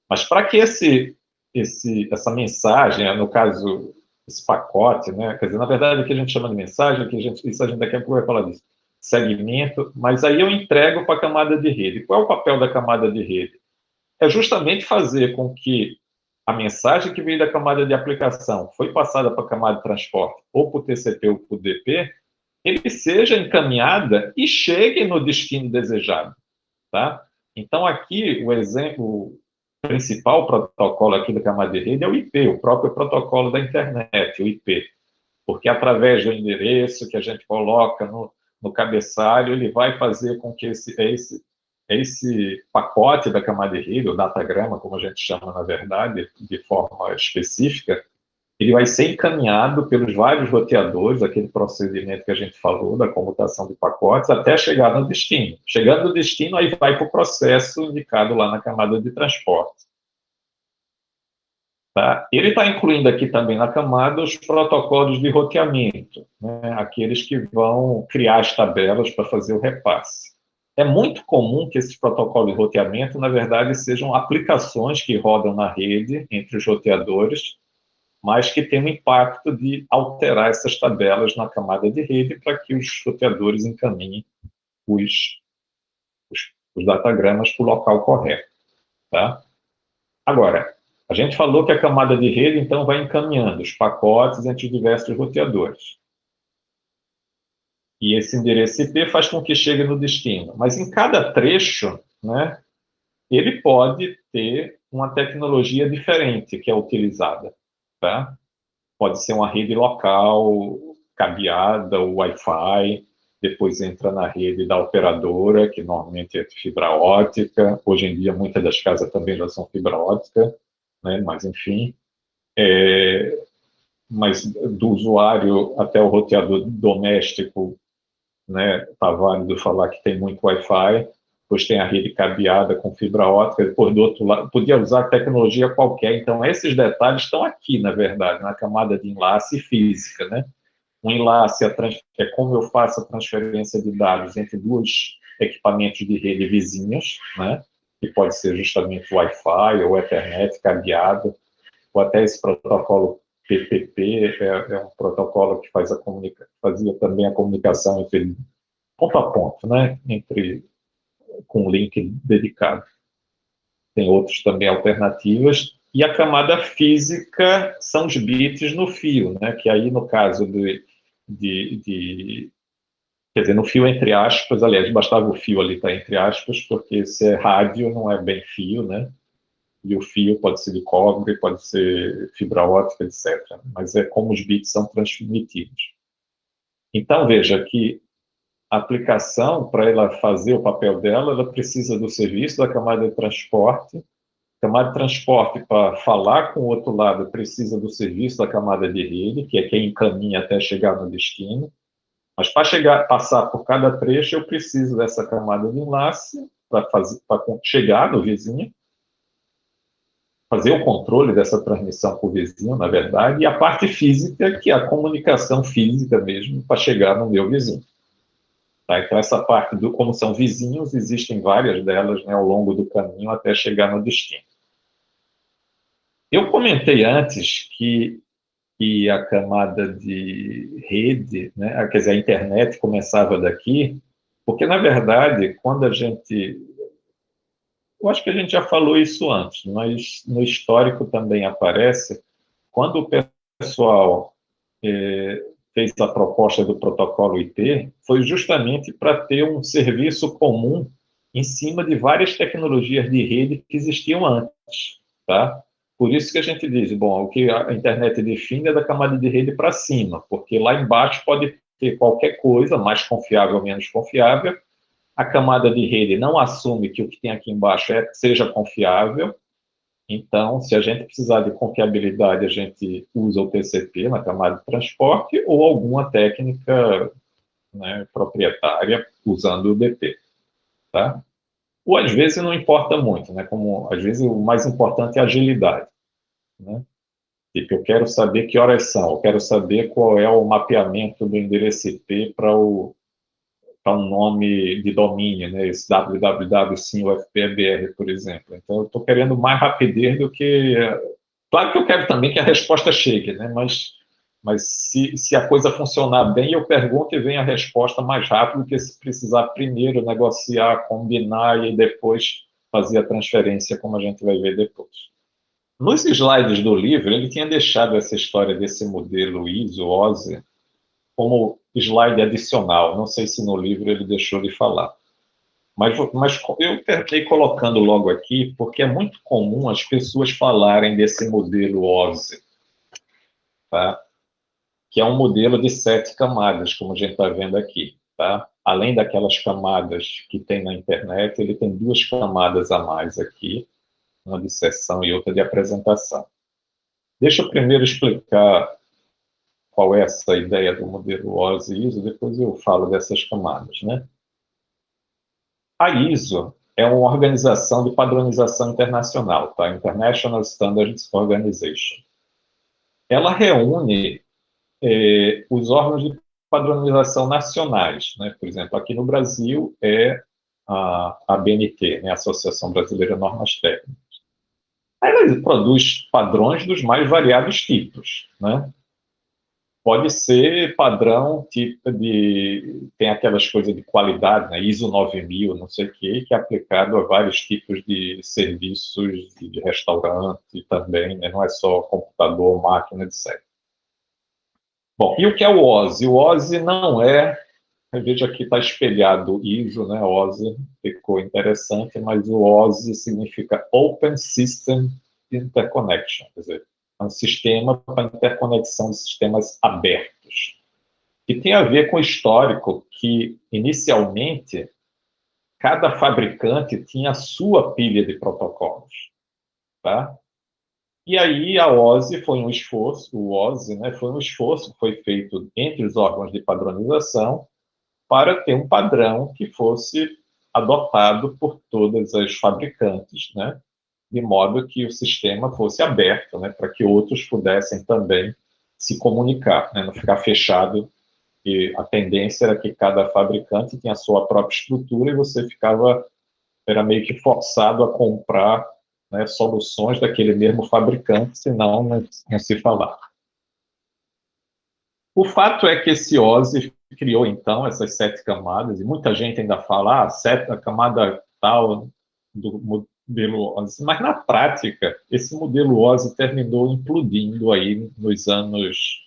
S1: Mas para que essa mensagem, no caso, esse pacote, né? Quer dizer, na verdade, o que a gente chama de mensagem, isso a gente daqui a pouco vai falar disso, segmento, mas aí eu entrego para a camada de rede. Qual é o papel da camada de rede? É justamente fazer com que a mensagem que veio da camada de aplicação foi passada para a camada de transporte, ou para o TCP ou para o DP, ele seja encaminhada e chegue no destino desejado, tá? Então, aqui, o exemplo principal protocolo aqui da camada de rede é o IP, o próprio protocolo da internet, o IP, porque através do endereço que a gente coloca no cabeçalho, ele vai fazer com que esse pacote da camada de rede, o datagrama, como a gente chama na verdade, de forma específica, ele vai ser encaminhado pelos vários roteadores, aquele procedimento que a gente falou, da comutação de pacotes, até chegar no destino. Chegando no destino, aí vai para o processo indicado lá na camada de transporte. Tá? Ele está incluindo aqui também na camada os protocolos de roteamento, né? Aqueles que vão criar as tabelas para fazer o repasse. É muito comum que esses protocolos de roteamento, na verdade, sejam aplicações que rodam na rede entre os roteadores, mas que tem o impacto de alterar essas tabelas na camada de rede para que os roteadores encaminhem os datagramas para o local correto. Tá? Agora, a gente falou que a camada de rede, então, vai encaminhando os pacotes entre os diversos roteadores. E esse endereço IP faz com que chegue no destino. Mas em cada trecho, né, ele pode ter uma tecnologia diferente que é utilizada. Tá? Pode ser uma rede local, cabeada, ou Wi-Fi, depois entra na rede da operadora, que normalmente é fibra ótica. Hoje em dia, muitas das casas também já são fibra ótica, né? Mas, enfim. Mas do usuário até o roteador doméstico, né? Está válido falar que tem muito Wi-Fi. Depois tem a rede cabeada com fibra ótica, depois do outro lado, podia usar tecnologia qualquer. Então, esses detalhes estão aqui, na verdade, na camada de enlace física, né? Um enlace é como eu faço a transferência de dados entre dois equipamentos de rede vizinhos, né? Que pode ser justamente o Wi-Fi ou Ethernet cabeado, ou até esse protocolo PPP, é um protocolo que fazia também a comunicação entre ponto a ponto, né? Com link dedicado. Tem outros também alternativas. E a camada física são os bits no fio, né? Que aí, no caso quer dizer, no fio entre aspas, aliás, bastava o fio ali estar entre aspas, porque se é rádio, não é bem fio, né? E o fio pode ser de cobre, pode ser fibra ótica, etc. Mas é como os bits são transmitidos. Então, veja que a aplicação, para ela fazer o papel dela, ela precisa do serviço da camada de transporte. A camada de transporte, para falar com o outro lado, precisa do serviço da camada de rede, que é quem encaminha até chegar no destino. Mas para passar por cada trecho, eu preciso dessa camada de enlace para chegar no vizinho, fazer o controle dessa transmissão para o vizinho, na verdade, e a parte física, que é a comunicação física mesmo, para chegar no meu vizinho. Tá? Então, essa parte como são vizinhos, existem várias delas, né, ao longo do caminho até chegar no destino. Eu comentei antes que a camada de rede, né, quer dizer, a internet começava daqui, porque, na verdade, quando a gente... Eu acho que a gente já falou isso antes, mas no histórico também aparece, quando o pessoal fez a proposta do protocolo IP, foi justamente para ter um serviço comum em cima de várias tecnologias de rede que existiam antes, tá? Por isso que a gente diz, bom, o que a internet define é da camada de rede para cima, porque lá embaixo pode ter qualquer coisa, mais confiável ou menos confiável, A camada de rede não assume que o que tem aqui embaixo seja confiável. Então, se a gente precisar de confiabilidade, a gente usa o TCP na camada de transporte ou alguma técnica, né, proprietária usando o DP. Tá? Ou às vezes não importa muito, né? Como às vezes o mais importante é a agilidade. Né? Tipo, eu quero saber que horas são, eu quero saber qual é o mapeamento do endereço IP para um nome de domínio, né? Esse www sim UFPBR, por exemplo. Então, eu estou querendo mais rapidez do que... Claro que eu quero também que a resposta chegue, né? Mas se a coisa funcionar bem, eu pergunto e vem a resposta mais rápido do que se precisar primeiro negociar, combinar e depois fazer a transferência, como a gente vai ver depois. Nos slides do livro, ele tinha deixado essa história desse modelo ISO, OSI, como slide adicional. Não sei se no livro ele deixou de falar. Mas eu terminei colocando logo aqui, porque é muito comum as pessoas falarem desse modelo OSI, tá? Que é um modelo de 7 camadas, como a gente está vendo aqui. Tá? Além daquelas camadas que tem na internet, ele tem 2 camadas a mais aqui, uma de sessão e outra de apresentação. Deixa eu primeiro explicar qual é essa ideia do modelo OSI e ISO, depois eu falo dessas camadas. Né? A ISO é uma organização de padronização internacional, tá? International Standards Organization. Ela reúne os órgãos de padronização nacionais. Né? Por exemplo, aqui no Brasil é a ABNT, né? A Associação Brasileira de Normas Técnicas. Ela produz padrões dos mais variados tipos. Né? Pode ser padrão tipo de... Tem aquelas coisas de qualidade, né? ISO 9000, não sei o quê, que é aplicado a vários tipos de serviços de restaurante também, né? Não é só computador, máquina, etc. Bom, e o que é o OSI? O OSI não é... Veja aqui está espelhado o ISO, né? OSI ficou interessante, mas o OSI significa Open System Interconnection, quer dizer, é um sistema para interconexão de sistemas abertos. E tem a ver com o histórico que, inicialmente, cada fabricante tinha a sua pilha de protocolos. Tá? E aí a OSI foi um esforço, o OSI, né, foi um esforço que foi feito entre os órgãos de padronização para ter um padrão que fosse adotado por todas as fabricantes, né, de modo que o sistema fosse aberto, né, para que outros pudessem também se comunicar, né, não ficar fechado. E a tendência era que cada fabricante tinha a sua própria estrutura e você era meio que forçado a comprar, né, soluções daquele mesmo fabricante, senão não se falar. O fato é que esse OSI criou, então, essas 7 camadas, e muita gente ainda fala, a camada tal do modelo OSI, mas na prática, esse modelo OSI terminou implodindo aí nos anos...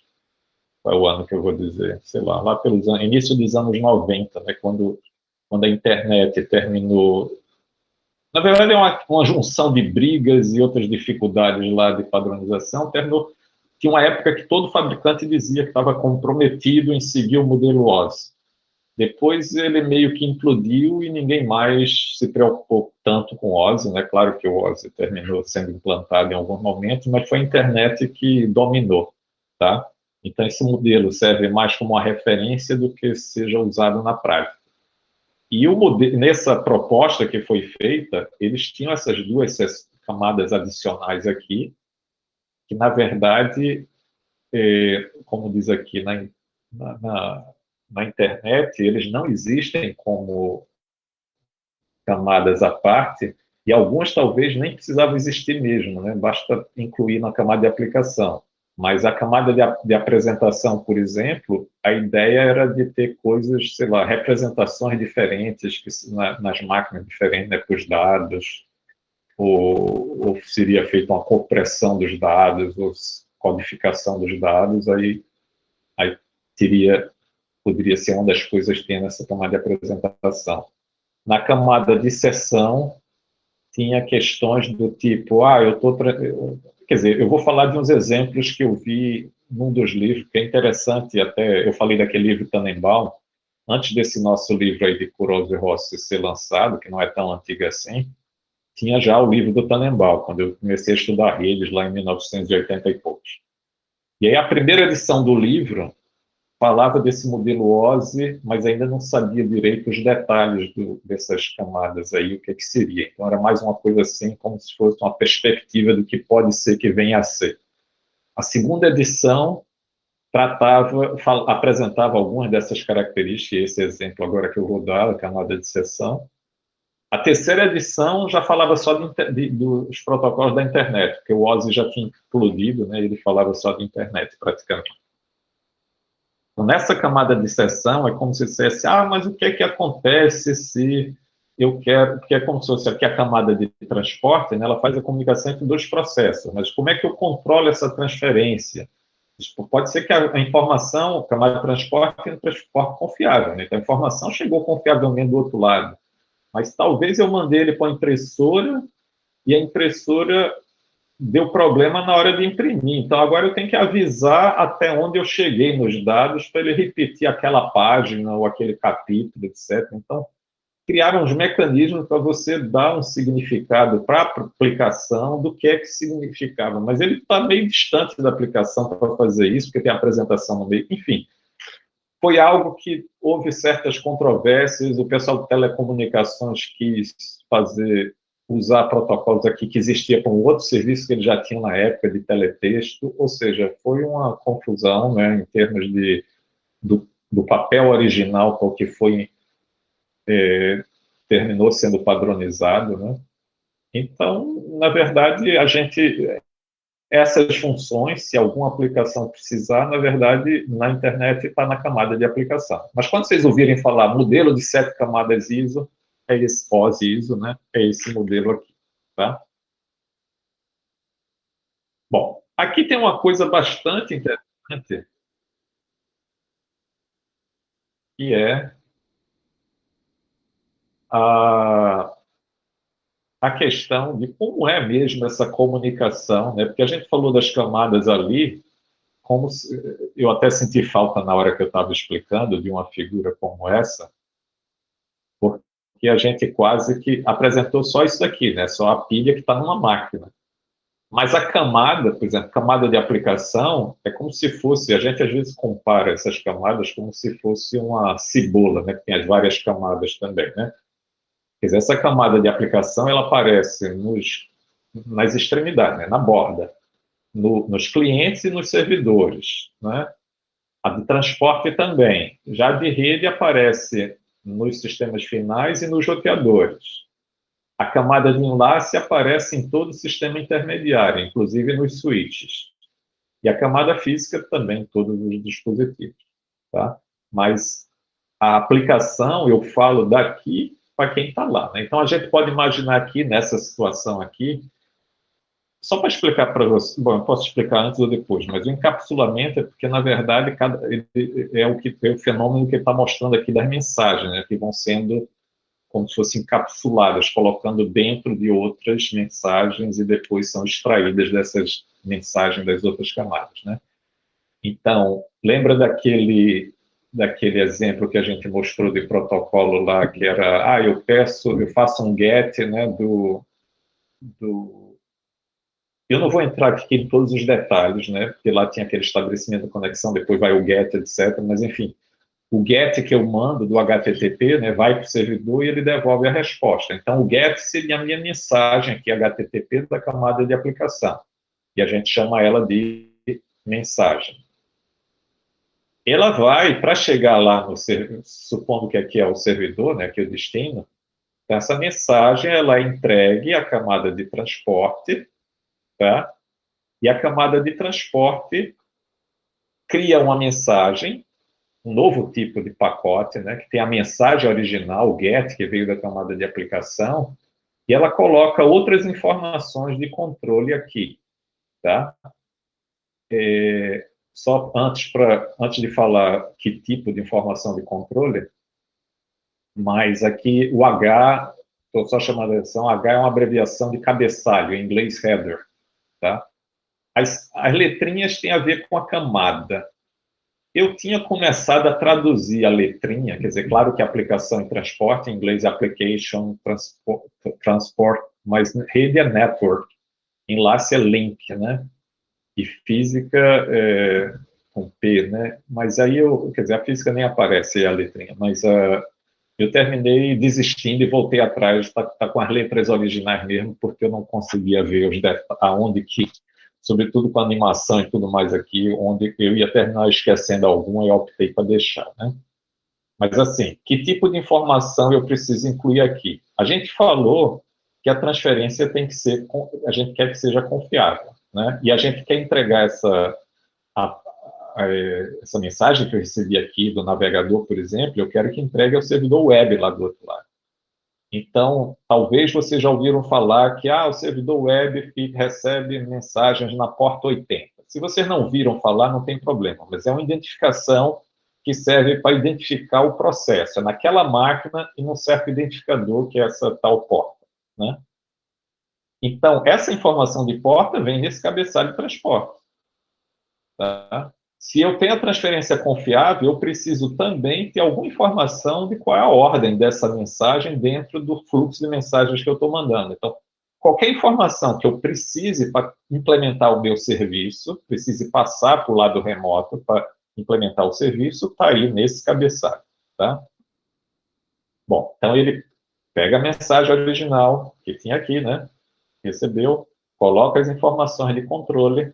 S1: Qual é o ano que eu vou dizer? Sei lá pelos início dos anos 90, né, quando a internet terminou. Na verdade, é uma junção de brigas e outras dificuldades lá de padronização. Tinha uma época que todo fabricante dizia que estava comprometido em seguir o modelo OSI. Depois ele meio que implodiu e ninguém mais se preocupou tanto com o OSI, né? Claro que o OSI terminou sendo implantado em alguns momentos, mas foi a internet que dominou, tá? Então esse modelo serve mais como uma referência do que seja usado na prática. E nessa proposta que foi feita, eles tinham essas 2 camadas adicionais aqui, que na verdade, como diz aqui na internet, eles não existem como camadas à parte, e algumas talvez nem precisavam existir mesmo, né? Basta incluir na camada de aplicação. Mas a camada de apresentação, por exemplo, a ideia era de ter coisas, sei lá, representações diferentes nas máquinas diferentes, né, para os dados, ou seria feita uma compressão dos dados, ou codificação dos dados, aí poderia ser uma das coisas que tem nessa camada de apresentação. Na camada de sessão, tinha questões do tipo, quer dizer, eu vou falar de uns exemplos que eu vi num dos livros, que é interessante, até eu falei daquele livro Tannenbaum, antes desse nosso livro aí de Kurosu e Rossi ser lançado, que não é tão antigo assim, tinha já o livro do Tannenbaum, quando eu comecei a estudar redes lá em 1980 e poucos. E aí a primeira edição do livro falava desse modelo OSI, mas ainda não sabia direito os detalhes dessas camadas aí, o que seria. Então era mais uma coisa assim, como se fosse uma perspectiva do que pode ser que venha a ser. A segunda edição apresentava algumas dessas características, esse exemplo agora que eu vou dar, a camada de seção. A terceira edição já falava só dos protocolos da internet, porque o OSI já tinha explodido, né? Ele falava só de internet, praticamente. Então, nessa camada de seção, é como se dissesse, mas o que é que acontece se eu quero, porque é como se fosse aqui a camada de transporte, né? Ela faz a comunicação entre dois processos, mas como é que eu controlo essa transferência? Pode ser que a informação, a camada de transporte, é um transporte confiável, né? Então, a informação chegou confiavelmente do outro lado, mas talvez eu mandei ele para a impressora e a impressora deu problema na hora de imprimir. Então, agora eu tenho que avisar até onde eu cheguei nos dados para ele repetir aquela página ou aquele capítulo, etc. Então, criaram uns mecanismos para você dar um significado para a aplicação do que é que significava. Mas ele está meio distante da aplicação para fazer isso, porque tem a apresentação no meio. Enfim, foi algo que houve certas controvérsias, o pessoal de telecomunicações quis usar protocolos aqui que existia com outro serviço que eles já tinham na época de teletexto, ou seja, foi uma confusão, né, em termos do papel original com o que foi terminou sendo padronizado, né? Então, na verdade, essas funções, se alguma aplicação precisar, na verdade, na internet está na camada de aplicação. Mas quando vocês ouvirem falar modelo de 7 camadas ISO, é esse OSI ISO, né? É esse modelo aqui, tá? Bom, aqui tem uma coisa bastante interessante, que é a, a questão de como é mesmo essa comunicação, né? Porque a gente falou das camadas ali, eu até senti falta na hora que eu estava explicando de uma figura como essa, porque a gente quase que apresentou só isso daqui, né? Só a pilha que está numa máquina. Mas a camada, por exemplo, camada de aplicação, é como se fosse, a gente às vezes compara essas camadas como se fosse uma cebola, né? Que tem as várias camadas também, né? Quer dizer, essa camada de aplicação, ela aparece nas extremidades, né? Na borda, nos clientes e nos servidores, né? A de transporte também. Já a de rede aparece nos sistemas finais e nos roteadores. A camada de enlace aparece em todo o sistema intermediário, inclusive nos switches. E a camada física também em todos os dispositivos. Tá? Mas a aplicação, eu falo daqui para quem está lá. Né? Então, a gente pode imaginar aqui, nessa situação aqui, só para explicar para você, bom, eu posso explicar antes ou depois, mas o encapsulamento é porque, na verdade, é o fenômeno que está mostrando aqui das mensagens, né, que vão sendo como se fossem encapsuladas, colocando dentro de outras mensagens e depois são extraídas dessas mensagens das outras camadas, né? Então, lembra daquele exemplo que a gente mostrou de protocolo lá, que era, eu faço um get, né, eu não vou entrar aqui em todos os detalhes, né, porque lá tinha aquele estabelecimento de conexão, depois vai o get, etc. Mas, enfim, o get que eu mando do HTTP, né, vai para o servidor e ele devolve a resposta. Então, o get seria a minha mensagem aqui, HTTP, da camada de aplicação. E a gente chama ela de mensagem. Ela vai, para chegar lá no servidor, supondo que aqui é o servidor, né, aqui é o destino, então essa mensagem ela é entregue à camada de transporte, tá? E a camada de transporte cria uma mensagem, um novo tipo de pacote, né, que tem a mensagem original, o GET, que veio da camada de aplicação, e ela coloca outras informações de controle aqui, tá? Só antes de falar que tipo de informação de controle, mas aqui o H, estou só chamando a atenção, H é uma abreviação de cabeçalho, em inglês header, tá? As letrinhas têm a ver com a camada. eu tinha começado a traduzir a letrinha, quer dizer, claro que a aplicação em transporte, em inglês é application, transport, mas rede é network, enlace é link, né? E física com P, né? Mas aí quer dizer, a física nem aparece a letrinha, mas eu terminei desistindo e voltei atrás, tá com as letras originais mesmo, porque eu não conseguia ver aonde que, sobretudo com a animação e tudo mais aqui, onde eu ia terminar esquecendo alguma, eu optei para deixar, né? Mas assim, que tipo de informação eu preciso incluir aqui? A gente falou que a transferência tem que ser, a gente quer que seja confiável, né? E a gente quer entregar a, essa mensagem que eu recebi aqui do navegador, por exemplo, eu quero que entregue ao servidor web lá do outro lado. Então, talvez vocês já ouviram falar que o servidor web recebe mensagens na porta 80. Se vocês não viram falar, não tem problema, mas é uma identificação que serve para identificar o processo. É naquela máquina e num certo identificador que é essa tal porta, né? Então, essa informação de porta vem nesse cabeçalho de transporte. Tá? Se eu tenho a transferência confiável, eu preciso também ter alguma informação de qual é a ordem dessa mensagem dentro do fluxo de mensagens que eu estou mandando. Então, qualquer informação que eu precise para implementar o meu serviço, precise passar para o lado remoto para implementar o serviço, está aí nesse cabeçalho. Tá? Bom, então ele pega a mensagem original que tinha aqui, né? Recebeu, coloca as informações de controle,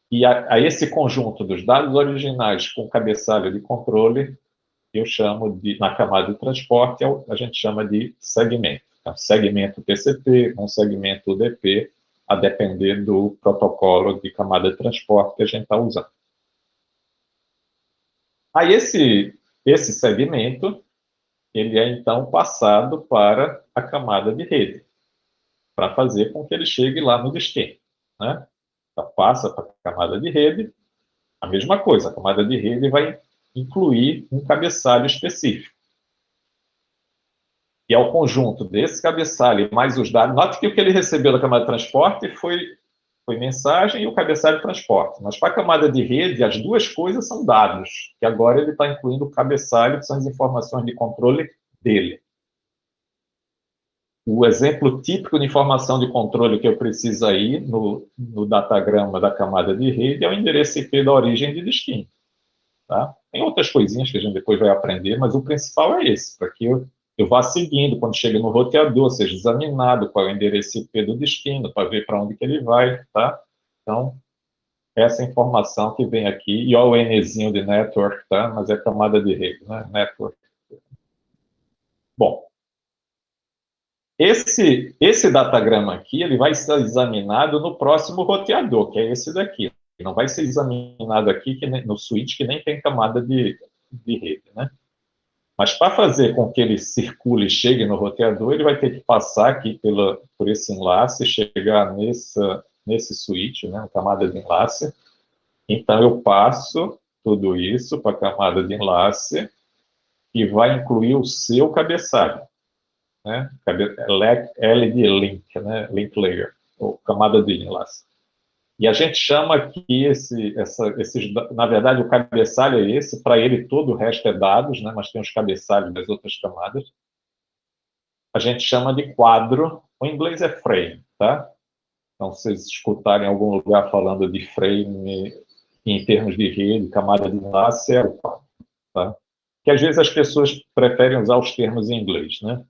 S1: e a esse conjunto dos dados originais com cabeçalho de controle, eu chamo de, na camada de transporte, a gente chama de segmento. Então, segmento TCP, um segmento UDP, a depender do protocolo de camada de transporte que a gente está usando. Aí, esse segmento, ele é, então, passado para a camada de rede, para fazer com que ele chegue lá no destino, né? Então, passa para a camada de rede, a mesma coisa, a camada de rede vai incluir um cabeçalho específico. E ao conjunto desse cabeçalho mais os dados, note que o que ele recebeu da camada de transporte foi mensagem e o cabeçalho de transporte. Mas para a camada de rede, as duas coisas são dados, que agora ele está incluindo o cabeçalho, que são as informações de controle dele. O exemplo típico de informação de controle que eu preciso aí no datagrama da camada de rede é o endereço IP da origem de destino. Tá? Tem outras coisinhas que a gente depois vai aprender, mas o principal é esse, para que eu vá seguindo, quando chega no roteador, seja examinado qual é o endereço IP do destino, para ver para onde que ele vai, tá? Então, essa informação que vem aqui, e olha o Nzinho de network, tá? Mas é camada de rede, né? Network. Bom, esse datagrama aqui, ele vai ser examinado no próximo roteador, que é esse daqui. Não vai ser examinado aqui no switch, que nem tem camada de rede, né? Mas para fazer com que ele circule e chegue no roteador, ele vai ter que passar aqui por esse enlace, chegar nesse switch, né, camada de enlace. Então, eu passo tudo isso para a camada de enlace, que vai incluir o seu cabeçalho, né, L de link, né, link layer, ou camada de enlace. E a gente chama aqui na verdade, o cabeçalho é esse, para ele todo o resto é dados, né, mas tem os cabeçalhos das outras camadas. A gente chama de quadro, o inglês é frame, tá? Então, se vocês escutarem em algum lugar falando de frame em termos de rede, camada de enlace, é o quadro, tá? Que às vezes as pessoas preferem usar os termos em inglês, né?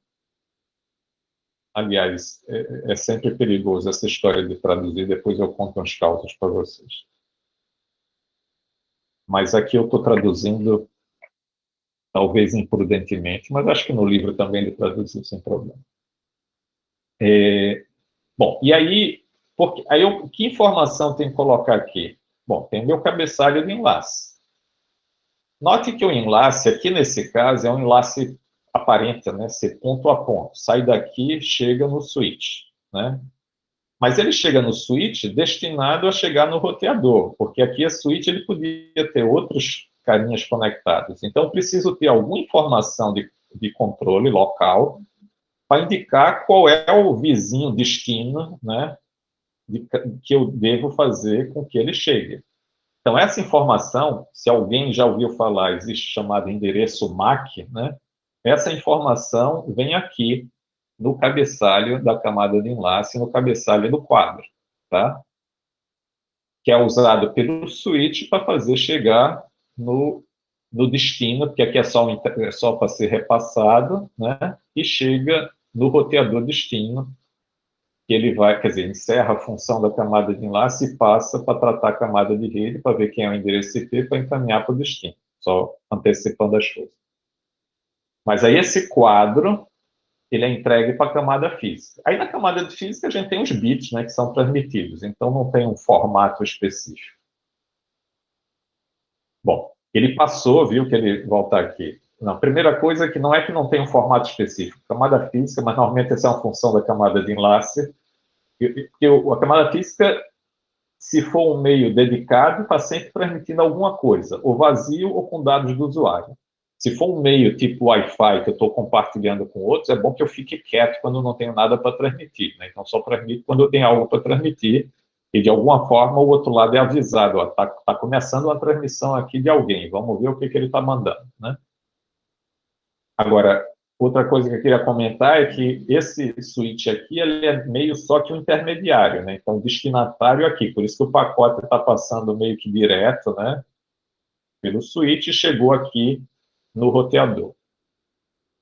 S1: Aliás, é sempre perigoso essa história de traduzir, depois eu conto uns causos para vocês. Mas aqui eu estou traduzindo, talvez imprudentemente, mas acho que no livro também ele traduziu sem problema. Bom, e aí, que informação tem que colocar aqui? Bom, tem o meu cabeçalho de enlace. Note que o enlace, aqui nesse caso, é um enlace aparente, né? Ser ponto a ponto. Sai daqui, chega no switch, né? Mas ele chega no switch destinado a chegar no roteador, porque aqui a switch ele podia ter outros carinhas conectados. Então, eu preciso ter alguma informação de controle local para indicar qual é o vizinho destino, né, que eu devo fazer com que ele chegue. Então, essa informação, se alguém já ouviu falar, existe chamado endereço MAC, né? Essa informação vem aqui no cabeçalho da camada de enlace, no cabeçalho do quadro, tá? Que é usado pelo switch para fazer chegar no destino, porque aqui é só para ser repassado, né? E chega no roteador destino, que ele vai, quer dizer, encerra a função da camada de enlace e passa para tratar a camada de rede, para ver quem é o endereço IP, para encaminhar para o destino, só antecipando as coisas. Mas aí esse quadro, ele é entregue para a camada física. Aí na camada de física a gente tem os bits, né, que são transmitidos, então não tem um formato específico. Bom, ele passou, viu, que ele voltar aqui. Não, a primeira coisa é que não tem um formato específico. Camada física, mas normalmente essa é uma função da camada de enlace. Porque a camada física, se for um meio dedicado, está sempre transmitindo alguma coisa, ou vazio ou com dados do usuário. Se for um meio tipo Wi-Fi que eu estou compartilhando com outros, é bom que eu fique quieto quando não tenho nada para transmitir, né? Então, só transmito quando eu tenho algo para transmitir e, de alguma forma, o outro lado é avisado. Está começando uma transmissão aqui de alguém, vamos ver o que ele está mandando, né? Agora, outra coisa que eu queria comentar é que esse switch aqui, ele é meio só que um intermediário, né? Então, o destinatário aqui, por isso que o pacote está passando meio que direto, né? Pelo switch e chegou aqui no roteador.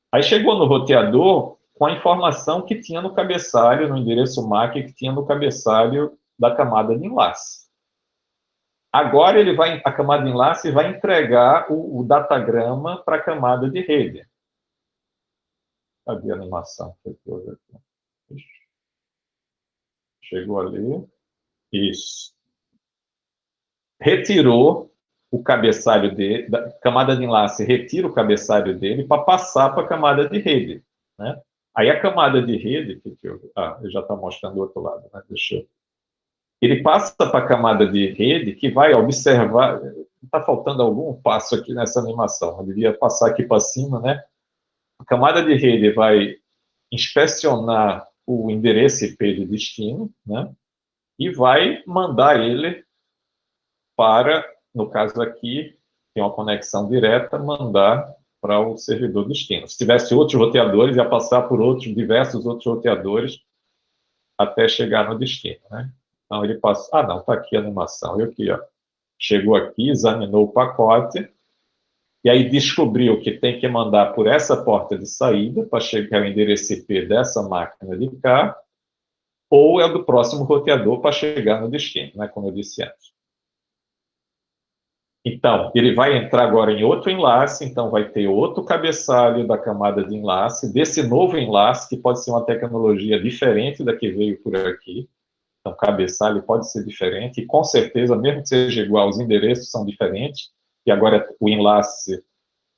S1: Aí chegou no roteador com a informação que tinha no cabeçalho, no endereço MAC que tinha no cabeçalho da camada de enlace. Agora a camada de enlace vai entregar o datagrama para a camada de rede. Cadê a animação? Chegou ali. Isso. Retirou o cabeçalho dele, da camada de enlace retira o cabeçalho dele para passar para a camada de rede, né? Aí a camada de rede, ele já está mostrando do outro lado, né? Ele passa para a camada de rede que vai observar, está faltando algum passo aqui nessa animação, eu devia passar aqui para cima, né? A camada de rede vai inspecionar o endereço IP de destino, né? E vai mandar ele para, no caso aqui, tem uma conexão direta, mandar para o servidor destino. Se tivesse outros roteadores, ia passar por diversos outros roteadores até chegar no destino, né? Então, ele passa... Ah, não, está aqui a animação. Eu aqui, ó. Chegou aqui, examinou o pacote, e aí descobriu que tem que mandar por essa porta de saída para chegar ao endereço IP dessa máquina de cá, ou é do próximo roteador para chegar no destino, né? Como eu disse antes. Então, ele vai entrar agora em outro enlace, então vai ter outro cabeçalho da camada de enlace, desse novo enlace, que pode ser uma tecnologia diferente da que veio por aqui. Então, o cabeçalho pode ser diferente, e com certeza, mesmo que seja igual, os endereços são diferentes, e agora o enlace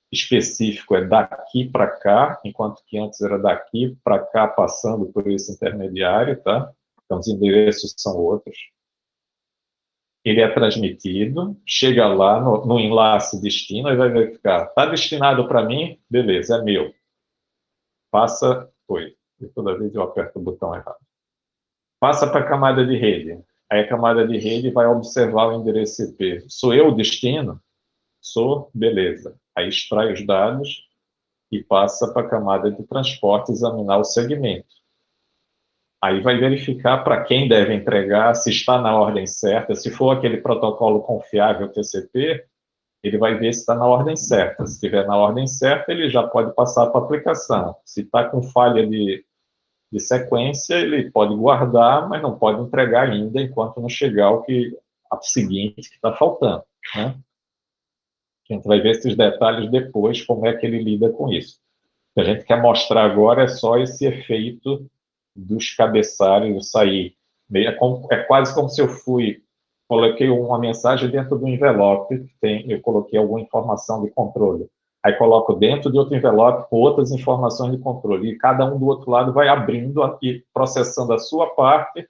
S1: específico é daqui para cá, enquanto que antes era daqui para cá, passando por esse intermediário, tá? Então, os endereços são outros. Ele é transmitido, chega lá no enlace destino e vai verificar. Está destinado para mim? Beleza, é meu. Passa, foi. E toda vez eu aperto o botão errado. Passa para a camada de rede. Aí a camada de rede vai observar o endereço IP. Sou eu o destino? Sou, beleza. Aí extrai os dados e passa para a camada de transporte examinar o segmento. Aí vai verificar para quem deve entregar, se está na ordem certa. Se for aquele protocolo confiável TCP, ele vai ver se está na ordem certa. Se estiver na ordem certa, ele já pode passar para a aplicação. Se está com falha de sequência, ele pode guardar, mas não pode entregar ainda enquanto não chegar a seguinte que está faltando, né? A gente vai ver esses detalhes depois, como é que ele lida com isso. O que a gente quer mostrar agora é só esse efeito dos cabeçalhos sair. É quase como se eu coloquei uma mensagem dentro do envelope, eu coloquei alguma informação de controle. Aí coloco dentro de outro envelope com outras informações de controle. E cada um do outro lado vai abrindo e processando a sua parte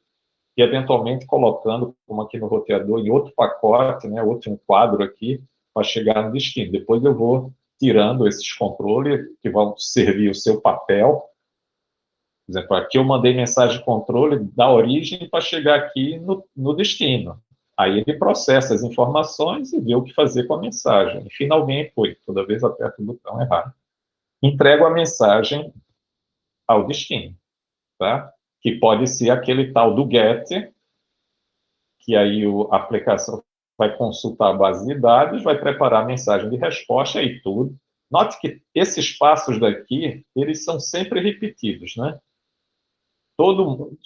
S1: e, eventualmente, colocando, como aqui no roteador, em outro pacote, né, outro enquadro aqui, para chegar no destino. Depois eu vou tirando esses controles que vão servir o seu papel. Por exemplo, aqui eu mandei mensagem de controle da origem para chegar aqui no destino. Aí ele processa as informações e vê o que fazer com a mensagem. E finalmente, toda vez aperta o botão errado. Entrego a mensagem ao destino, tá? Que pode ser aquele tal do GET, que aí a aplicação vai consultar a base de dados, vai preparar a mensagem de resposta e tudo. Note que esses passos daqui, eles são sempre repetidos, né? Todo mundo,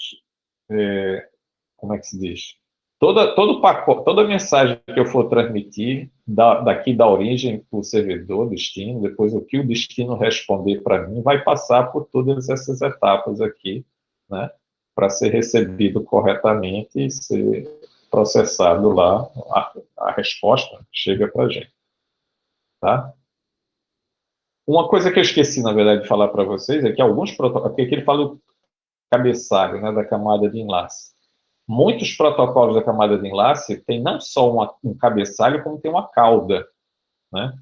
S1: como é que se diz? Todo pacote, toda mensagem que eu for transmitir, daqui da origem para o servidor, destino, depois o que o destino responder para mim, vai passar por todas essas etapas aqui, né? Para ser recebido corretamente e ser processado lá, a resposta chega para a gente, tá? Uma coisa que eu esqueci, na verdade, de falar para vocês é que alguns protocolos, aqui ele fala do cabeçalho, né, da camada de enlace. Muitos protocolos da camada de enlace tem não só um cabeçalho, como tem uma cauda, né?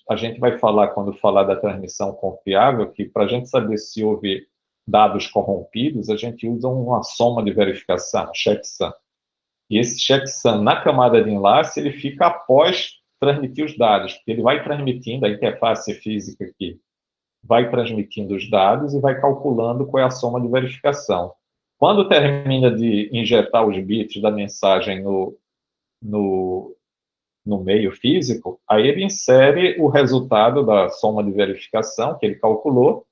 S1: A gente vai falar, quando falar da transmissão confiável, que para a gente saber se houve dados corrompidos, a gente usa uma soma de verificação, checksum. E esse checksum na camada de enlace, ele fica após transmitir os dados, porque ele vai transmitindo, a interface física aqui, vai transmitindo os dados e vai calculando qual é a soma de verificação. Quando termina de injetar os bits da mensagem no meio físico, aí ele insere o resultado da soma de verificação que ele calculou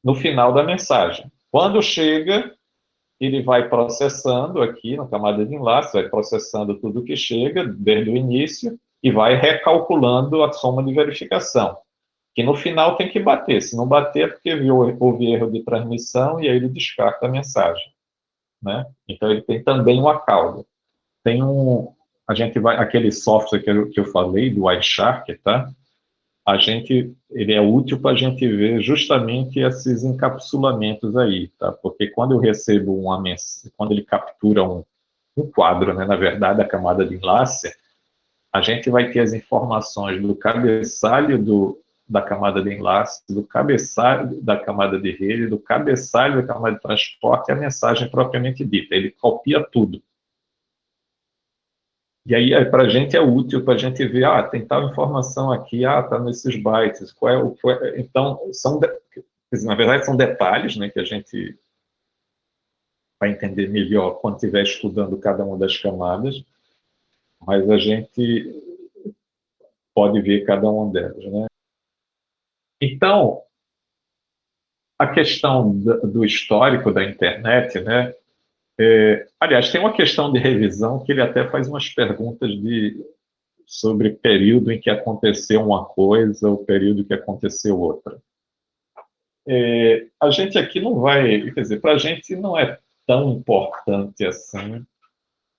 S1: no final da mensagem. Quando chega, ele vai processando aqui na camada de enlace, vai processando tudo que chega desde o início e vai recalculando a soma de verificação, que no final tem que bater. Se não bater, é porque houve erro de transmissão e aí ele descarta a mensagem, né? Então, ele tem também uma cauda. Tem aquele software que eu falei, do Wireshark, tá? Ele é útil para a gente ver justamente esses encapsulamentos aí, tá? Porque quando eu recebo quando ele captura um quadro, né, na verdade, a camada de enlace, a gente vai ter as informações do cabeçalho da camada de enlace, do cabeçalho da camada de rede, do cabeçalho da camada de transporte e a mensagem propriamente dita. Ele copia tudo. E aí, para a gente é útil, para a gente ver, tem tal informação aqui, está nesses bytes. Então, na verdade, são detalhes, né, que a gente vai entender melhor quando estiver estudando cada uma das camadas, mas a gente pode ver cada uma delas, né? Então, a questão do histórico da internet, né? Aliás, tem uma questão de revisão que ele até faz umas perguntas sobre período em que aconteceu uma coisa ou período em que aconteceu outra. A gente aqui não vai, quer dizer, para a gente não é tão importante assim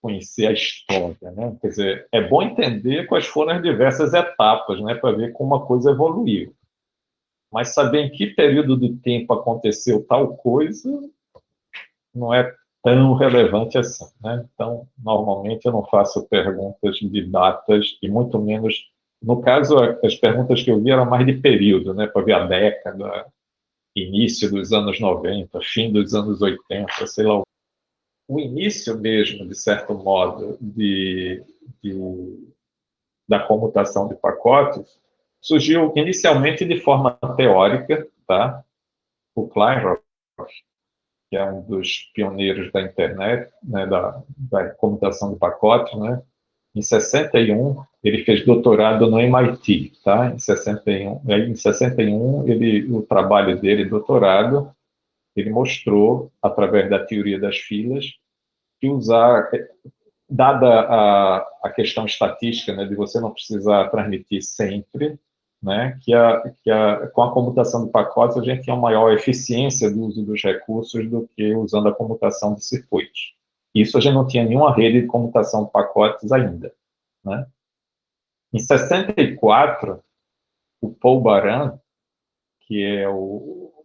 S1: conhecer a história, né? Quer dizer, é bom entender quais foram as diversas etapas, né, para ver como a coisa evoluiu. Mas saber em que período de tempo aconteceu tal coisa não é tão relevante assim, né? Então, normalmente eu não faço perguntas de datas e muito menos, no caso, as perguntas que eu vi eram mais de período, né, para ver a década, início dos anos 90, fim dos anos 80, sei lá. O início mesmo, de certo modo, da comutação de pacotes surgiu inicialmente de forma teórica, tá? O Kleinrock, que é um dos pioneiros da internet, né, da comutação de pacotes, né? Em 61, ele fez doutorado no MIT, tá? Em 61, o trabalho dele, doutorado, ele mostrou, através da teoria das filas, que dada a questão estatística, né, de você não precisar transmitir sempre, né, com a comutação de pacotes a gente tem uma maior eficiência do uso dos recursos do que usando a comutação de circuitos. Isso a gente não tinha nenhuma rede de comutação de pacotes ainda, né? Em 64, o Paul Baran, que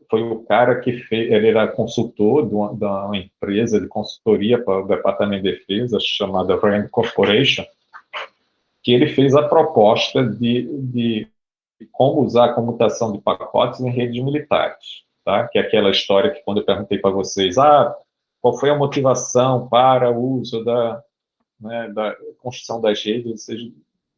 S1: foi o cara que ele era consultor de uma empresa de consultoria para o Departamento de Defesa, chamada RAND Corporation, que ele fez a proposta de como usar a comutação de pacotes em redes militares, tá? Que é aquela história que, quando eu perguntei para vocês, qual foi a motivação para o uso né, da construção das redes, vocês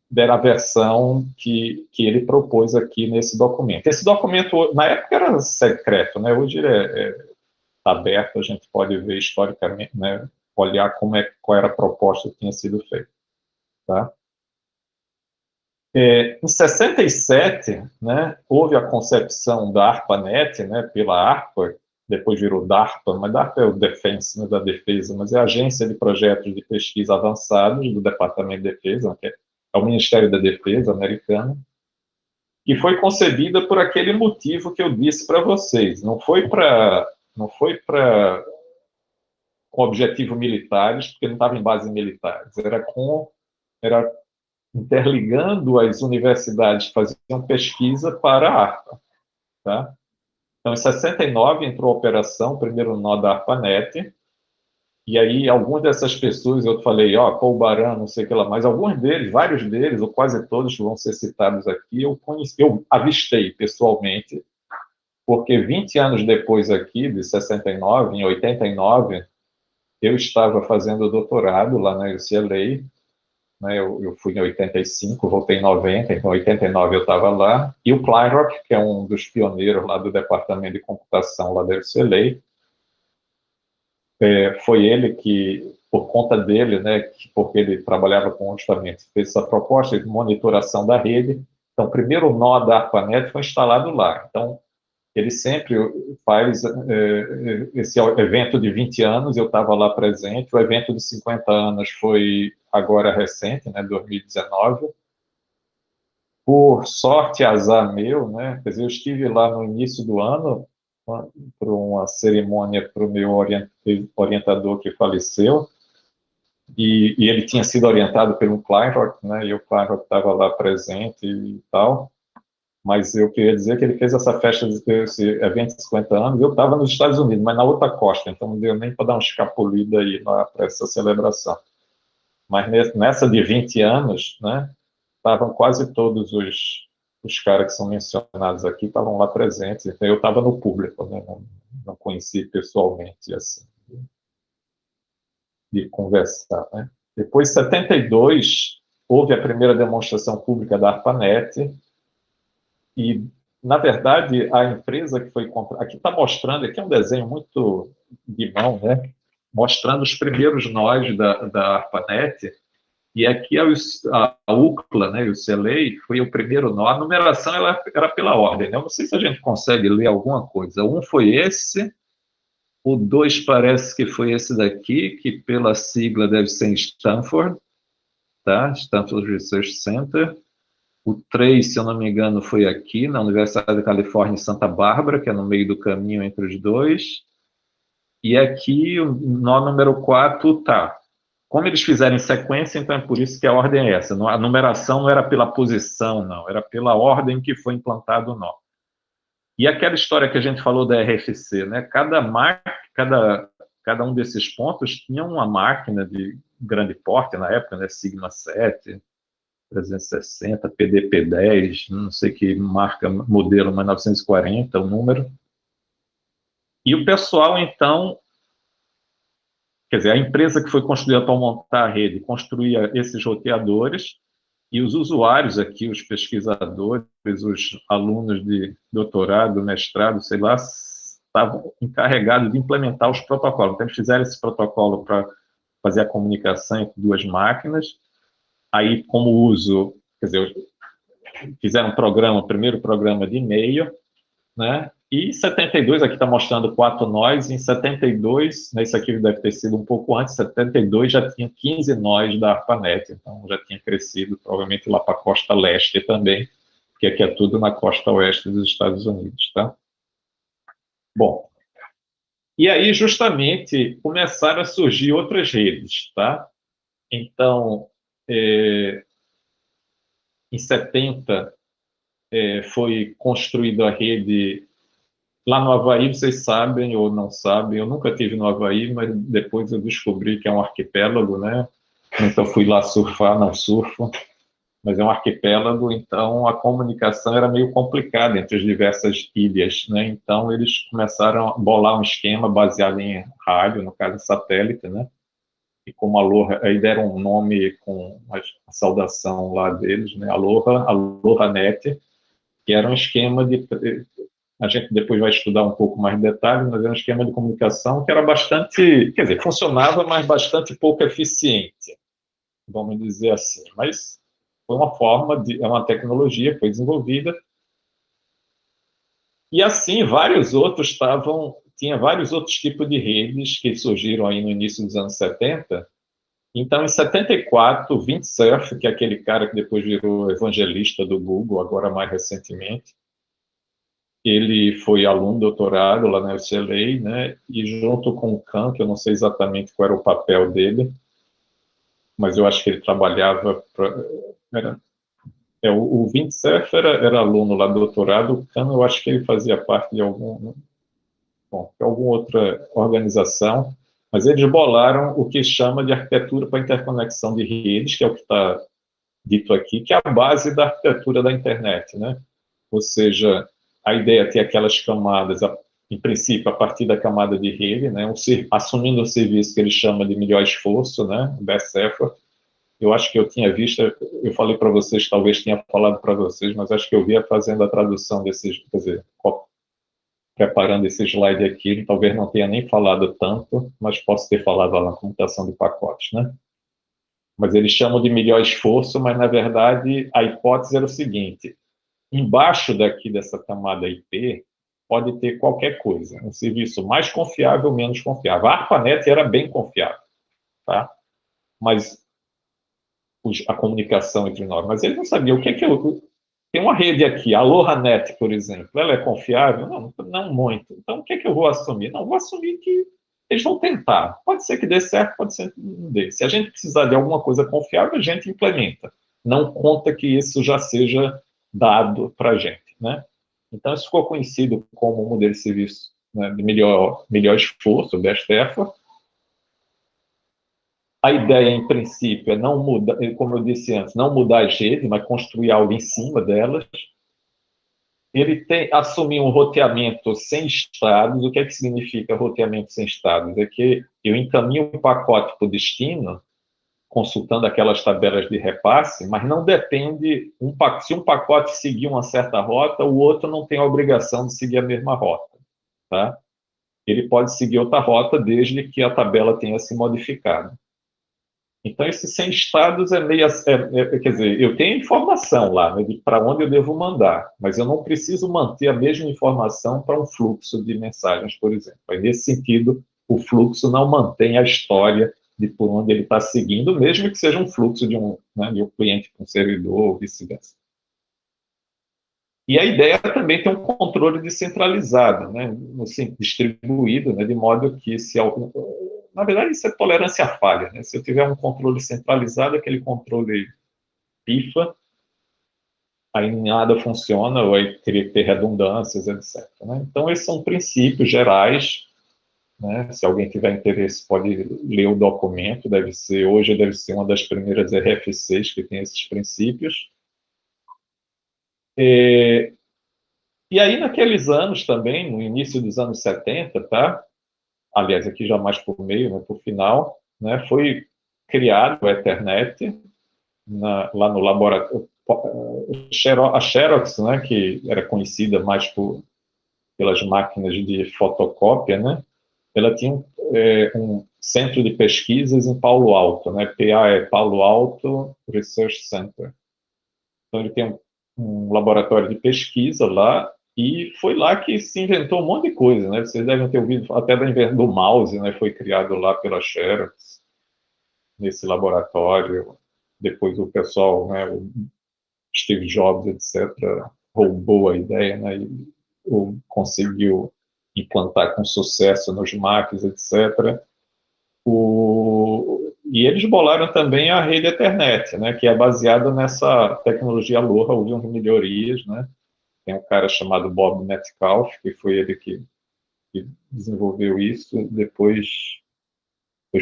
S1: deram a versão que ele propôs aqui nesse documento. Esse documento, na época, era secreto, né? Hoje ele está aberto, a gente pode ver historicamente, né, olhar qual era a proposta que tinha sido feita. Tá? Em 67, né, houve a concepção da ARPANET, né, pela ARPA, depois virou DARPA, mas DARPA é o Defense, né, da Defesa, mas é a Agência de Projetos de Pesquisa Avançados do Departamento de Defesa, que é o Ministério da Defesa americano, que foi concebida por aquele motivo que eu disse para vocês. Não foi para com objetivo militares, porque não estava em bases militares, era interligando as universidades que faziam pesquisa para a ARPA. Tá? Então, em 69, entrou a operação, o primeiro nó da ARPANET, e aí algumas dessas pessoas, eu falei, ó, Paul Baran, não sei o que lá, mas alguns deles, vários deles, ou quase todos que vão ser citados aqui, eu avistei pessoalmente, porque 20 anos depois aqui, de 69, em 89, eu estava fazendo doutorado lá na UCLA, né, eu fui em 85, voltei em 90, então em 89 eu estava lá, e o Kleinrock, que é um dos pioneiros lá do Departamento de Computação lá da UCLA, foi ele que, por conta dele, né, porque ele trabalhava com justamente, fez essa proposta de monitoração da rede. Então, o primeiro nó da ARPANET foi instalado lá. Então, ele sempre faz esse evento de 20 anos, eu estava lá presente, o evento de 50 anos foi agora recente, né, 2019. Por sorte, azar meu, né, quer dizer, eu estive lá no início do ano, para uma cerimônia para o meu orientador que faleceu, e ele tinha sido orientado pelo Kleinrock, né, e o Kleinrock estava lá presente e tal, mas eu queria dizer que ele fez essa festa, esse evento de 50 anos, eu estava nos Estados Unidos, mas na outra costa, então não deu nem para dar uma escapulida aí para essa celebração. Mas nessa de 20 anos, né, estavam quase todos os caras que são mencionados aqui, estavam lá presentes, então eu estava no público, né, não conheci pessoalmente, assim, de conversar, né. Depois, em 72, houve a primeira demonstração pública da ARPANET, e, na verdade, a empresa que foi comprada... Aqui está mostrando, aqui é um desenho muito de mão, né? Mostrando os primeiros nós da ARPANET, e aqui a UCLA, né, o CLA, foi o primeiro nó. A numeração era pela ordem, né? Eu não sei se a gente consegue ler alguma coisa. Um foi esse, o 2 parece que foi esse daqui, que pela sigla deve ser em Stanford, tá? Stanford Research Center. O 3, se eu não me engano, foi aqui, na Universidade da Califórnia, em Santa Bárbara, que é no meio do caminho entre os dois. E aqui, o nó número 4, tá. Como eles fizeram em sequência, então é por isso que a ordem é essa. A numeração não era pela posição, não. Era pela ordem que foi implantado o nó. E aquela história que a gente falou da RFC, né? Cada um desses pontos tinha uma máquina de grande porte na época, né? Sigma 7, 360, PDP-10, não sei que marca, modelo, mas 940, o número. E o pessoal, então, quer dizer, a empresa que foi construída para montar a rede, construía esses roteadores, e os usuários aqui, os pesquisadores, os alunos de doutorado, mestrado, sei lá, estavam encarregados de implementar os protocolos. Então, eles fizeram esse protocolo para fazer a comunicação entre duas máquinas. Aí, como uso, quer dizer, fizeram um programa, o primeiro programa de e-mail, né? E em 72, aqui está mostrando 4 nós, em 72, né, isso aqui deve ter sido um pouco antes, 72 já tinha 15 nós da ARPANET, então já tinha crescido, provavelmente lá para a costa leste também, porque aqui é tudo na costa oeste dos Estados Unidos, tá? Bom, e aí justamente começaram a surgir outras redes, tá? Então, em 70, foi construída a rede lá no Havaí. Vocês sabem ou não sabem, eu nunca estive no Havaí, mas depois eu descobri que é um arquipélago, né? Então fui lá surfar, não surfo, mas é um arquipélago, então a comunicação era meio complicada entre as diversas ilhas, né? Então eles começaram a bolar um esquema baseado em rádio, no caso satélite, né? e como Aloha, aí deram um nome com a saudação lá deles, né, AlohaNet, que era um esquema de... A gente depois vai estudar um pouco mais de detalhes, mas era um esquema de comunicação que era bastante... Quer dizer, funcionava, mas bastante pouco eficiente, vamos dizer assim. Mas foi uma forma de... É uma tecnologia que foi desenvolvida. E assim, vários outros estavam... Tinha vários outros tipos de redes que surgiram aí no início dos anos 70. Então, em 74, o Vint Cerf, que é aquele cara que depois virou evangelista do Google, agora mais recentemente, ele foi aluno doutorado lá na UCLA, né? E junto com o Khan, que eu não sei exatamente qual era o papel dele, mas eu acho que ele trabalhava para... o Vint Cerf era aluno lá do doutorado, o Khan eu acho que ele fazia parte de alguma outra organização, mas eles bolaram o que chama de arquitetura para interconexão de redes, que é o que está dito aqui, que é a base da arquitetura da internet, né? Ou seja, a ideia é ter aquelas camadas, em princípio, a partir da camada de rede, né? Assumindo um serviço que ele chama de melhor esforço, né? Best effort. Eu acho que eu tinha visto, eu falei para vocês, talvez tenha falado para vocês, mas acho que eu via fazendo a tradução desses, quer dizer, preparando esse slide aqui, talvez não tenha nem falado tanto, mas posso ter falado lá na computação de pacotes, né? Mas eles chamam de melhor esforço, mas na verdade a hipótese era o seguinte: embaixo daqui dessa camada IP pode ter qualquer coisa, um serviço mais confiável ou menos confiável. A ARPANET era bem confiável, tá? Mas a comunicação entre nós. Mas eles não sabiam o que é que eu... Tem uma rede aqui, a AlohaNet, por exemplo, ela é confiável? Não, não muito. Então, o que é que eu vou assumir? Não, vou assumir que eles vão tentar. Pode ser que dê certo, pode ser que não dê. Se a gente precisar de alguma coisa confiável, a gente implementa. Não conta que isso já seja dado para a gente, né? Então, isso ficou conhecido como um modelo de serviço, né, de melhor esforço, best effort. A ideia, em princípio, é não mudar, como eu disse antes, não mudar as redes, mas construir algo em cima delas. Ele assumir um roteamento sem estados. O que é que significa roteamento sem estados? É que eu encaminho o pacote para o destino, consultando aquelas tabelas de repasse, mas não depende... se um pacote seguir uma certa rota, o outro não tem a obrigação de seguir a mesma rota, tá? Ele pode seguir outra rota desde que a tabela tenha se modificado. Então, esse sem estados é meio... quer dizer, eu tenho informação lá, né, de para onde eu devo mandar, mas eu não preciso manter a mesma informação para um fluxo de mensagens, por exemplo. Aí, nesse sentido, o fluxo não mantém a história de por onde ele está seguindo, mesmo que seja um fluxo de um cliente para um servidor, ou vice-versa. E a ideia também tem um controle descentralizado, né, assim, distribuído, né, de modo que se algum... Na verdade, isso é tolerância à falha, né? Se eu tiver um controle centralizado, aquele controle pifa, aí nada funciona, ou aí teria que ter redundâncias, etc, né? Então, esses são princípios gerais, né? Se alguém tiver interesse, pode ler o documento, hoje deve ser uma das primeiras RFCs que tem esses princípios. E aí, naqueles anos também, no início dos anos 70, tá? Aliás, aqui já mais por meio, né, por final, né, foi criado o Ethernet lá no laboratório. A Xerox, né, que era conhecida mais pelas máquinas de fotocópia, né, ela tinha um centro de pesquisas em Palo Alto, né, PA é Palo Alto Research Center. Então, ele tem um laboratório de pesquisa lá, e foi lá que se inventou um monte de coisa, né? Vocês devem ter ouvido até do mouse, né? Foi criado lá pela Xerox, nesse laboratório. Depois o pessoal, né, o Steve Jobs, etc., roubou a ideia, né? E conseguiu implantar com sucesso nos Macs, etc. E eles bolaram também a rede Ethernet, né, que é baseada nessa tecnologia Aloha. Houve umas melhorias, né? Tem um cara chamado Bob Metcalfe, que foi ele que desenvolveu isso, depois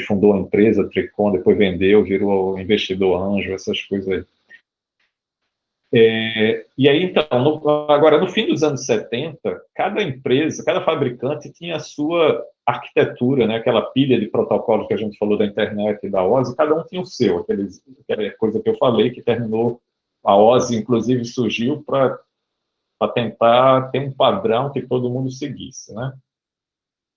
S1: fundou a empresa, Tricon, depois vendeu, virou investidor anjo, essas coisas aí. E aí, então, agora, no fim dos anos 70, cada empresa, cada fabricante tinha a sua arquitetura, né, aquela pilha de protocolos que a gente falou da internet e da OSI, cada um tinha o seu, aquela coisa que eu falei, que terminou, a OSI, inclusive, surgiu para tentar ter um padrão que todo mundo seguisse, né?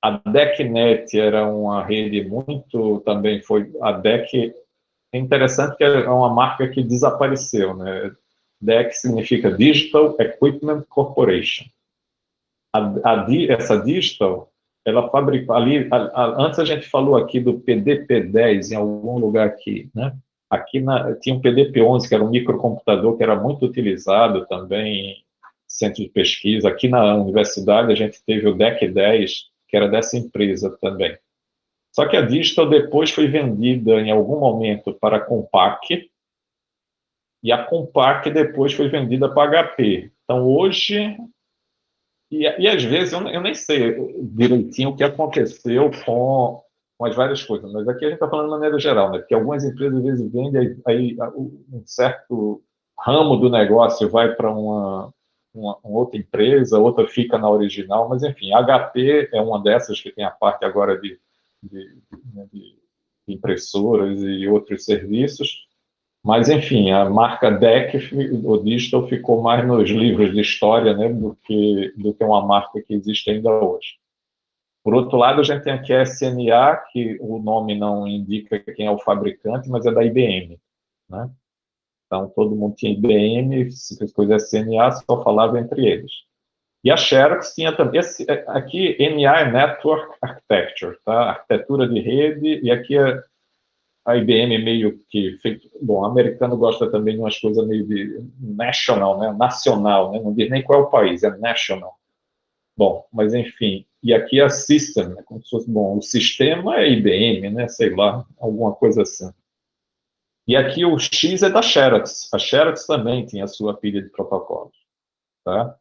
S1: A DECnet era uma rede muito, também foi, a DEC, é interessante que é uma marca que desapareceu, né? DEC significa Digital Equipment Corporation. Essa Digital, ela fabrica ali, antes a gente falou aqui do PDP-10 em algum lugar aqui, né? Aqui tinha um PDP-11, que era um microcomputador que era muito utilizado também em centro de pesquisa. Aqui na universidade a gente teve o DEC-10, que era dessa empresa também. Só que a Digital depois foi vendida em algum momento para a Compaq, e a Compaq depois foi vendida para a HP. Então, hoje, e às vezes, eu nem sei direitinho o que aconteceu com as várias coisas, mas aqui a gente está falando de maneira geral, né? Porque algumas empresas, às vezes, vendem, aí um certo ramo do negócio vai para uma outra empresa, outra fica na original, mas, enfim, a HP é uma dessas que tem a parte agora de impressoras e outros serviços, mas, enfim, a marca DEC, o Digital, ficou mais nos livros de história, né, do que uma marca que existe ainda hoje. Por outro lado, a gente tem aqui a SMA, que o nome não indica quem é o fabricante, mas é da IBM, né? Então, todo mundo tinha IBM, se fez coisa SMA, só falava entre eles. E a Xerox tinha também, aqui NA é Network Architecture, tá? Arquitetura de rede, e aqui a IBM meio que, bom, o americano gosta também de umas coisas meio de national, né? Nacional, né? Não diz nem qual é o país, é national. Bom, mas enfim, e aqui a System, né? Como se fosse, bom, o sistema é IBM, né? Sei lá, alguma coisa assim. E aqui o X é da Xerox. A Xerox também tinha a sua pilha de protocolos, tá?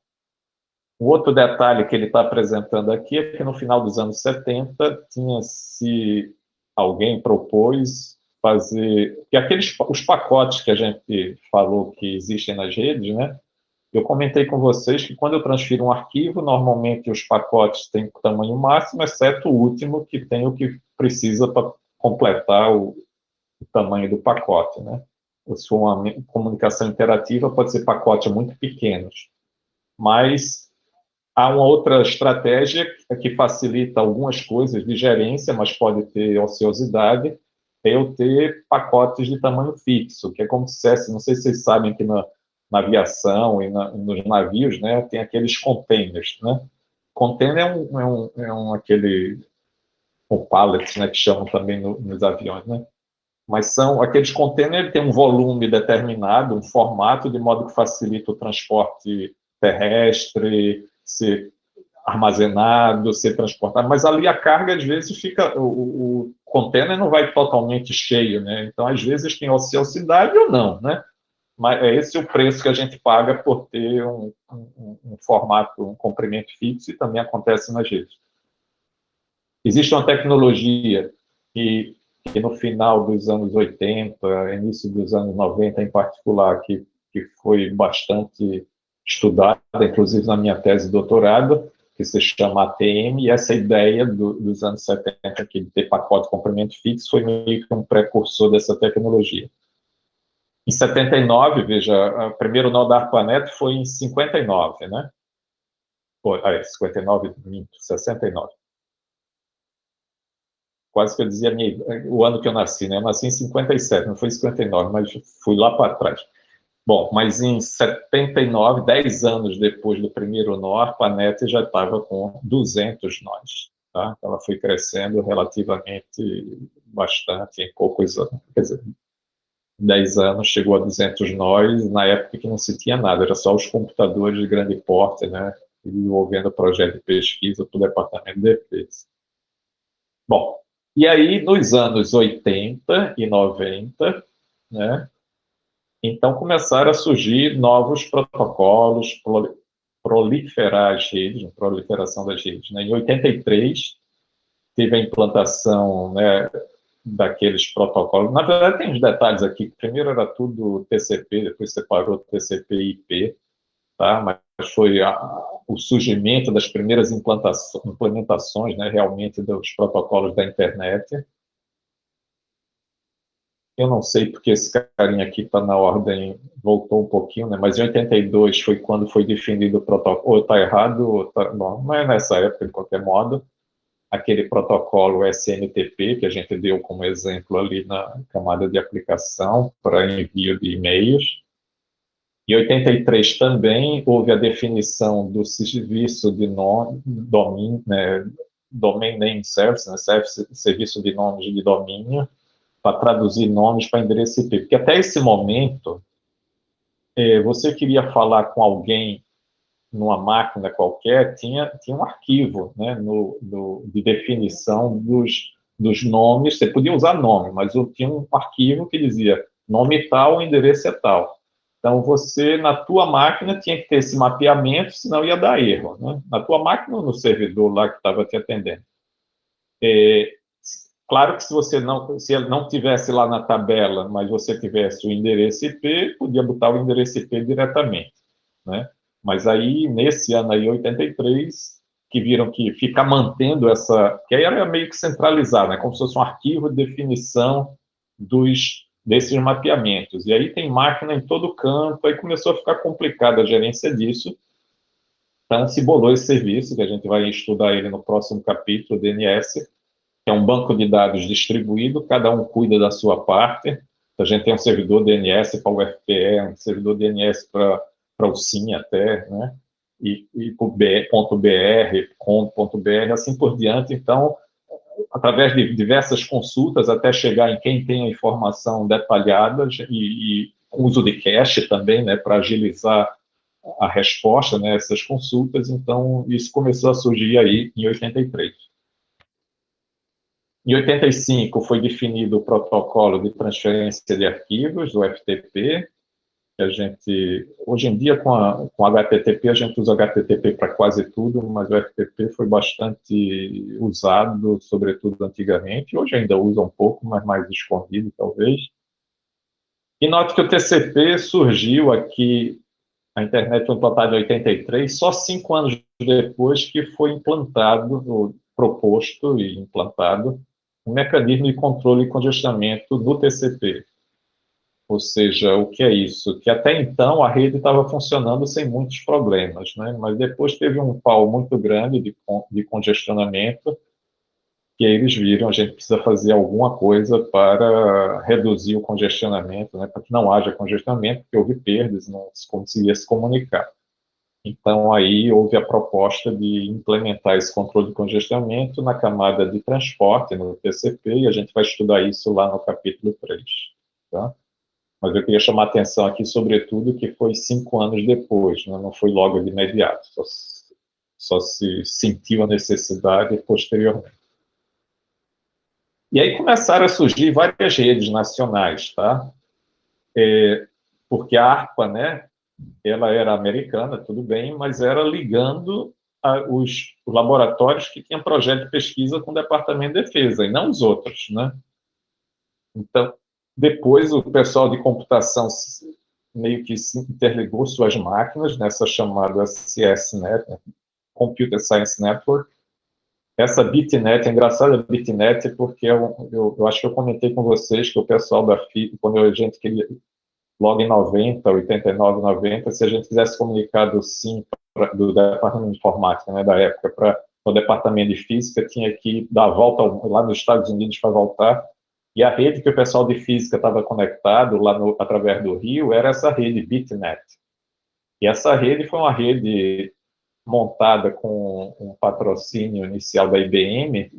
S1: Um outro detalhe que ele está apresentando aqui é que no final dos anos 70 alguém propôs fazer, que os pacotes que a gente falou que existem nas redes, né? Eu comentei com vocês que quando eu transfiro um arquivo, normalmente os pacotes têm tamanho máximo, exceto o último, que tem o que precisa para completar o tamanho do pacote, né? Se for uma comunicação interativa, pode ser pacotes muito pequenos. Mas há uma outra estratégia que facilita algumas coisas de gerência, mas pode ter ociosidade, é eu ter pacotes de tamanho fixo, que é como se fosse, não sei se vocês sabem que na aviação e nos navios, né, tem aqueles containers, né? Container aquele o pallet, né, que chamam também nos aviões, né? Mas são aqueles containers, tem um volume determinado, um formato, de modo que facilita o transporte terrestre, ser armazenado, ser transportado, mas ali a carga, às vezes, fica, o container não vai totalmente cheio, né? Então, às vezes, tem ociosidade ou não, né? Mas é esse o preço que a gente paga por ter um formato, um comprimento fixo, e também acontece nas redes. Existe uma tecnologia que no final dos anos 80, início dos anos 90 em particular, que foi bastante estudada, inclusive na minha tese de doutorado, que se chama ATM, e essa ideia dos anos 70 aqui, de ter pacote de comprimento fixo, foi meio que um precursor dessa tecnologia. Em 79, veja, o primeiro nó da ARPANET foi em 59, né? 59, 69. Quase que eu dizia o ano que eu nasci, né? Eu nasci em 57, não foi em 59, mas fui lá para trás. Bom, mas em 79, 10 anos depois do primeiro nó, a ARPANET já estava com 200 nós. Tá? Ela foi crescendo relativamente bastante em poucos anos. Quer dizer, 10 anos chegou a 200 nós, na época que não se tinha nada, era só os computadores de grande porte, né? Envolvendo projeto de pesquisa para o departamento de defesa. Bom, e aí, nos anos 80 e 90, né, então começaram a surgir novos protocolos, proliferar as redes, proliferação das redes. Né? Em 83, teve a implantação, né, daqueles protocolos. Na verdade, tem uns detalhes aqui. Primeiro era tudo TCP, depois separou TCP e IP. tá? Mas foi o surgimento das primeiras implementações, né, realmente, dos protocolos da internet. Eu não sei porque esse carinha aqui está na ordem, voltou um pouquinho, né? Mas em 82 foi quando foi definido o protocolo, ou está errado, ou tá, bom, não é nessa época, de qualquer modo, aquele protocolo SMTP, que a gente deu como exemplo ali na camada de aplicação para envio de e-mails. Em 83 também houve a definição do serviço de nome, domínio, né, Domain Name Service, né, serviço de nomes de domínio, para traduzir nomes para endereço IP. Porque até esse momento, você queria falar com alguém numa máquina qualquer, tinha um arquivo, né, de definição dos nomes. Você podia usar nome, mas tinha um arquivo que dizia nome tal, endereço é tal. Então, você, na tua máquina, tinha que ter esse mapeamento, senão ia dar erro, né? Na tua máquina ou no servidor lá que estava te atendendo. Claro que se ele não tivesse lá na tabela, mas você tivesse o endereço IP, podia botar o endereço IP diretamente, né? Mas aí, nesse ano aí, 83, que viram que ficar mantendo essa... Que aí era meio que centralizado, né? Como se fosse um arquivo de definição desses mapeamentos. E aí tem máquina em todo canto, aí começou a ficar complicada a gerência disso. Então, se bolou esse serviço, que a gente vai estudar ele no próximo capítulo, DNS, que é um banco de dados distribuído, cada um cuida da sua parte. A gente tem um servidor DNS para o UFPE, um servidor DNS para o SIM até, né? E para o .br, .com.br, assim por diante. Então, através de diversas consultas, até chegar em quem tem a informação detalhada e uso de cache também, né, para agilizar a resposta, né, essas consultas. Então, isso começou a surgir aí em 83. Em 85 foi definido o protocolo de transferência de arquivos, o FTP, que a gente, hoje em dia com HTTP, a gente usa HTTP para quase tudo, mas o FTP foi bastante usado, sobretudo antigamente, hoje ainda usa um pouco, mas mais escondido talvez. E note que o TCP surgiu aqui, a internet foi implantada em 83, só 5 anos depois que foi implantado, proposto e implantado, um mecanismo de controle e congestionamento do TCP. Ou seja, o que é isso? Que até então a rede estava funcionando sem muitos problemas, né? Mas depois teve um pau muito grande de congestionamento, que eles viram, a gente precisa fazer alguma coisa para reduzir o congestionamento, né? Para que não haja congestionamento, porque houve perdas, não se conseguia se comunicar. Então, aí houve a proposta de implementar esse controle de congestionamento na camada de transporte, no TCP, e a gente vai estudar isso lá no capítulo 3. Tá? Mas eu queria chamar a atenção aqui, sobretudo, que foi 5 anos depois, né? Não foi logo de imediato, só se sentiu a necessidade posteriormente. E aí começaram a surgir várias redes nacionais, tá? Porque a ARPA, né, ela era americana, tudo bem, mas era ligando os laboratórios que tinham projeto de pesquisa com o Departamento de Defesa, e não os outros, né? Então, depois o pessoal de computação meio que se interligou suas máquinas nessa chamada CSNet, né? Computer Science Network. Essa BitNet, é engraçada a BitNet, porque eu acho que eu comentei com vocês que o pessoal da FII, quando a gente queria, logo em 90, 89, 90, se a gente quisesse comunicar do SIM, do Departamento de Informática, né, da época, para o Departamento de Física, tinha que dar a volta lá nos Estados Unidos para voltar, e a rede que o pessoal de Física estava conectado, lá através do Rio, era essa rede BitNet. E essa rede foi uma rede montada com um patrocínio inicial da IBM,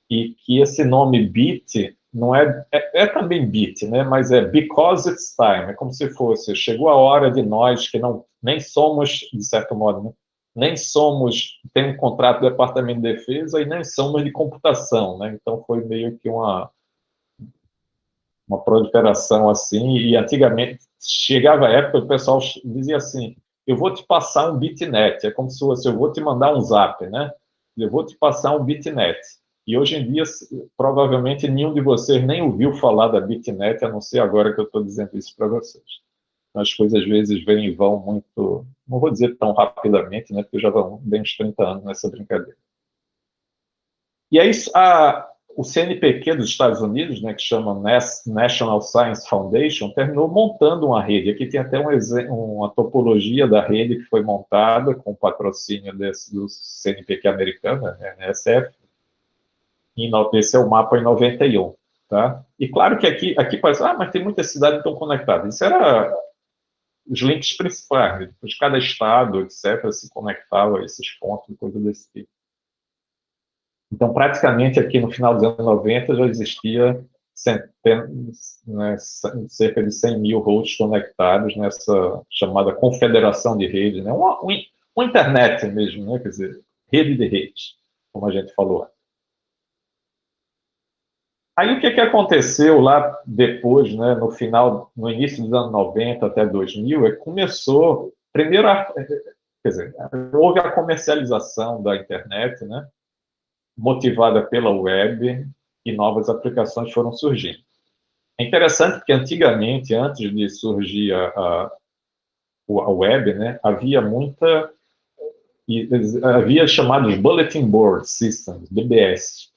S1: e que esse nome Bit não é também Bit, né? Mas é because it's time, é como se fosse, chegou a hora de nós que não nem somos, de certo modo, né? Nem somos, tem um contrato do Departamento de Defesa e nem somos de computação, né? Então foi meio que uma proliferação assim, e antigamente chegava a época o pessoal dizia assim, eu vou te passar um bitnet, é como se fosse, eu vou te mandar um zap, né? Eu vou te passar um bitnet. E hoje em dia, provavelmente nenhum de vocês nem ouviu falar da bitnet, a não ser agora que eu estou dizendo isso para vocês. as coisas às vezes vêm e vão muito, não vou dizer tão rapidamente, né, porque já vão bem uns 30 anos nessa brincadeira. E aí o CNPq dos Estados Unidos, né, que chama National Science Foundation, terminou montando uma rede. Aqui tem até uma topologia da rede que foi montada com patrocínio do CNPq americano, né, NSF. Esse é o mapa em 91. Tá? E claro que aqui parece, mas tem muitas cidades que estão conectadas. Isso era os links principais, né? Depois cada estado, etc., se conectava a esses pontos, coisa desse tipo. Então, praticamente aqui no final dos anos 90 já existia centenas, né, cerca de 100 mil hosts conectados nessa chamada confederação de redes, né? Uma internet mesmo, né? Quer dizer, rede de redes, como a gente falou. Aí o que aconteceu lá depois, né, no início dos anos 90 até 2000, é que começou, primeiro, quer dizer, houve a comercialização da internet, né, motivada pela web, e novas aplicações foram surgindo. É interessante porque antigamente, antes de surgir a web, né, havia chamados Bulletin Board Systems, BBS,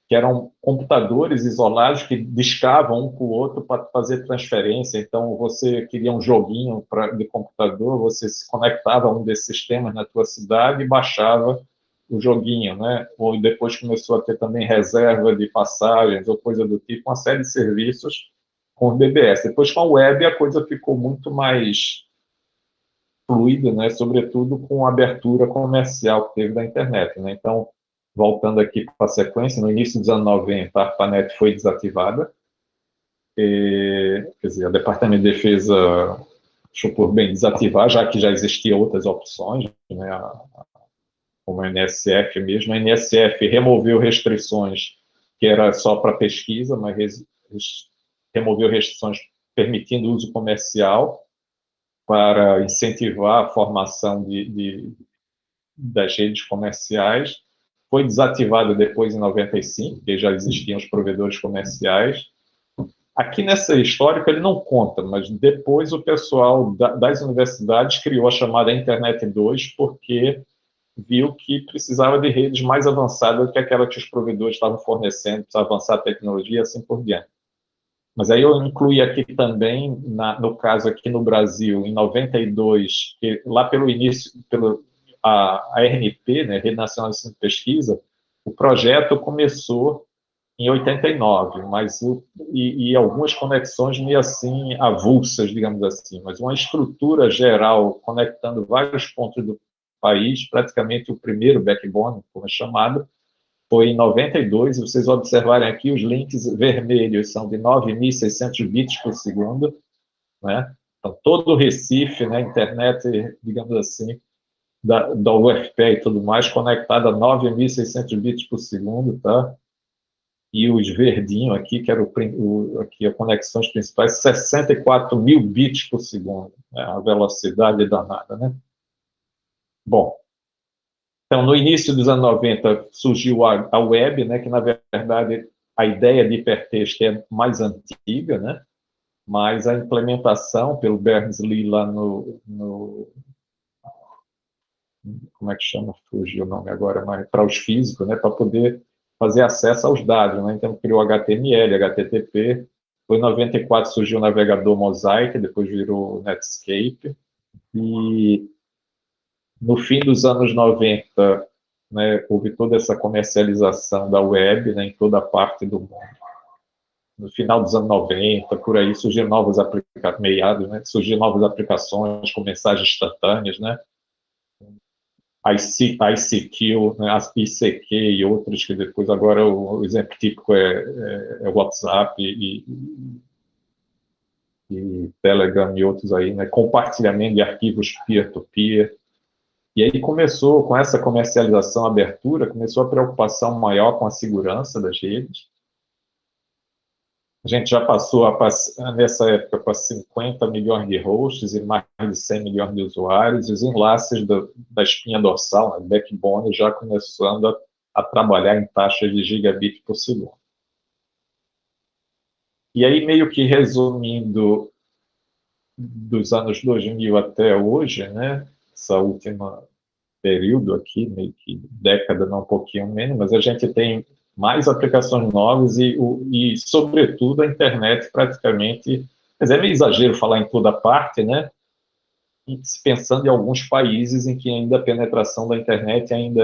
S1: que eram computadores isolados que discavam um com o outro para fazer transferência. Então, você queria um joguinho de computador, você se conectava a um desses sistemas na tua cidade e baixava o joguinho, né? Ou depois começou a ter também reserva de passagens ou coisa do tipo, uma série de serviços com o BBS. Depois, com a web, a coisa ficou muito mais fluida, né? Sobretudo com a abertura comercial que teve da internet, né? Então, voltando aqui para a sequência, no início dos anos 90, a ARPANET foi desativada. Quer dizer, o Departamento de Defesa achou por bem desativar, já que já existiam outras opções, né, como a NSF mesmo. A NSF removeu restrições que era só para pesquisa, mas removeu restrições permitindo uso comercial para incentivar a formação das redes comerciais. Foi desativada depois em 95, porque já existiam os provedores comerciais. Aqui nessa histórica ele não conta, mas depois o pessoal das universidades criou a chamada Internet 2, porque viu que precisava de redes mais avançadas do que aquela que os provedores estavam fornecendo, precisava avançar a tecnologia e assim por diante. Mas aí eu incluí aqui também, no caso aqui no Brasil, em 92, que lá pelo início, a RNP, né, Rede Nacional de Ensino e Pesquisa, o projeto começou em 89, e algumas conexões meio assim avulsas, digamos assim, mas uma estrutura geral conectando vários pontos do país, praticamente o primeiro backbone, como é chamado, foi em 92, e vocês observarem aqui, os links vermelhos são de 9.600 bits por segundo, né? Então, todo o Recife, né, internet, digamos assim, da UFPE e tudo mais, conectado a 9.600 bits por segundo, tá? E os verdinhos aqui, que era aqui as conexões principais, 64 mil bits por segundo, né? A velocidade danada, né? Bom, então, no início dos anos 90, surgiu a web, né, que, na verdade, a ideia de hipertexto é mais antiga, né, mas a implementação pelo Berners-Lee lá como é que chama? Fugiu o nome agora, mas para os físicos, né, para poder fazer acesso aos dados, né, então criou HTML, HTTP, foi em 94 surgiu o navegador Mosaic, depois virou Netscape, e no fim dos anos 90, né, houve toda essa comercialização da web, né, em toda a parte do mundo. No final dos anos 90, por aí, surgiram novas aplicações, meados, né, surgiram novas aplicações com mensagens instantâneas, né, ICQ, né, ICQ e outros, que depois agora o exemplo típico é WhatsApp e Telegram e outros aí, né, compartilhamento de arquivos peer-to-peer. E aí começou, com essa comercialização, abertura, começou a preocupação maior com a segurança das redes. A gente já passou, nessa época, para 50 milhões de hosts e mais de 100 milhões de usuários, e os enlaces da espinha dorsal, né, backbone, já começando a trabalhar em taxas de gigabit por segundo. E aí, meio que resumindo dos anos 2000 até hoje, né, essa última período aqui, meio que década, não um pouquinho menos, mas a gente tem mais aplicações novas e sobretudo, a internet praticamente, mas é meio exagero falar em toda parte, né, e pensando em alguns países em que ainda a penetração da internet ainda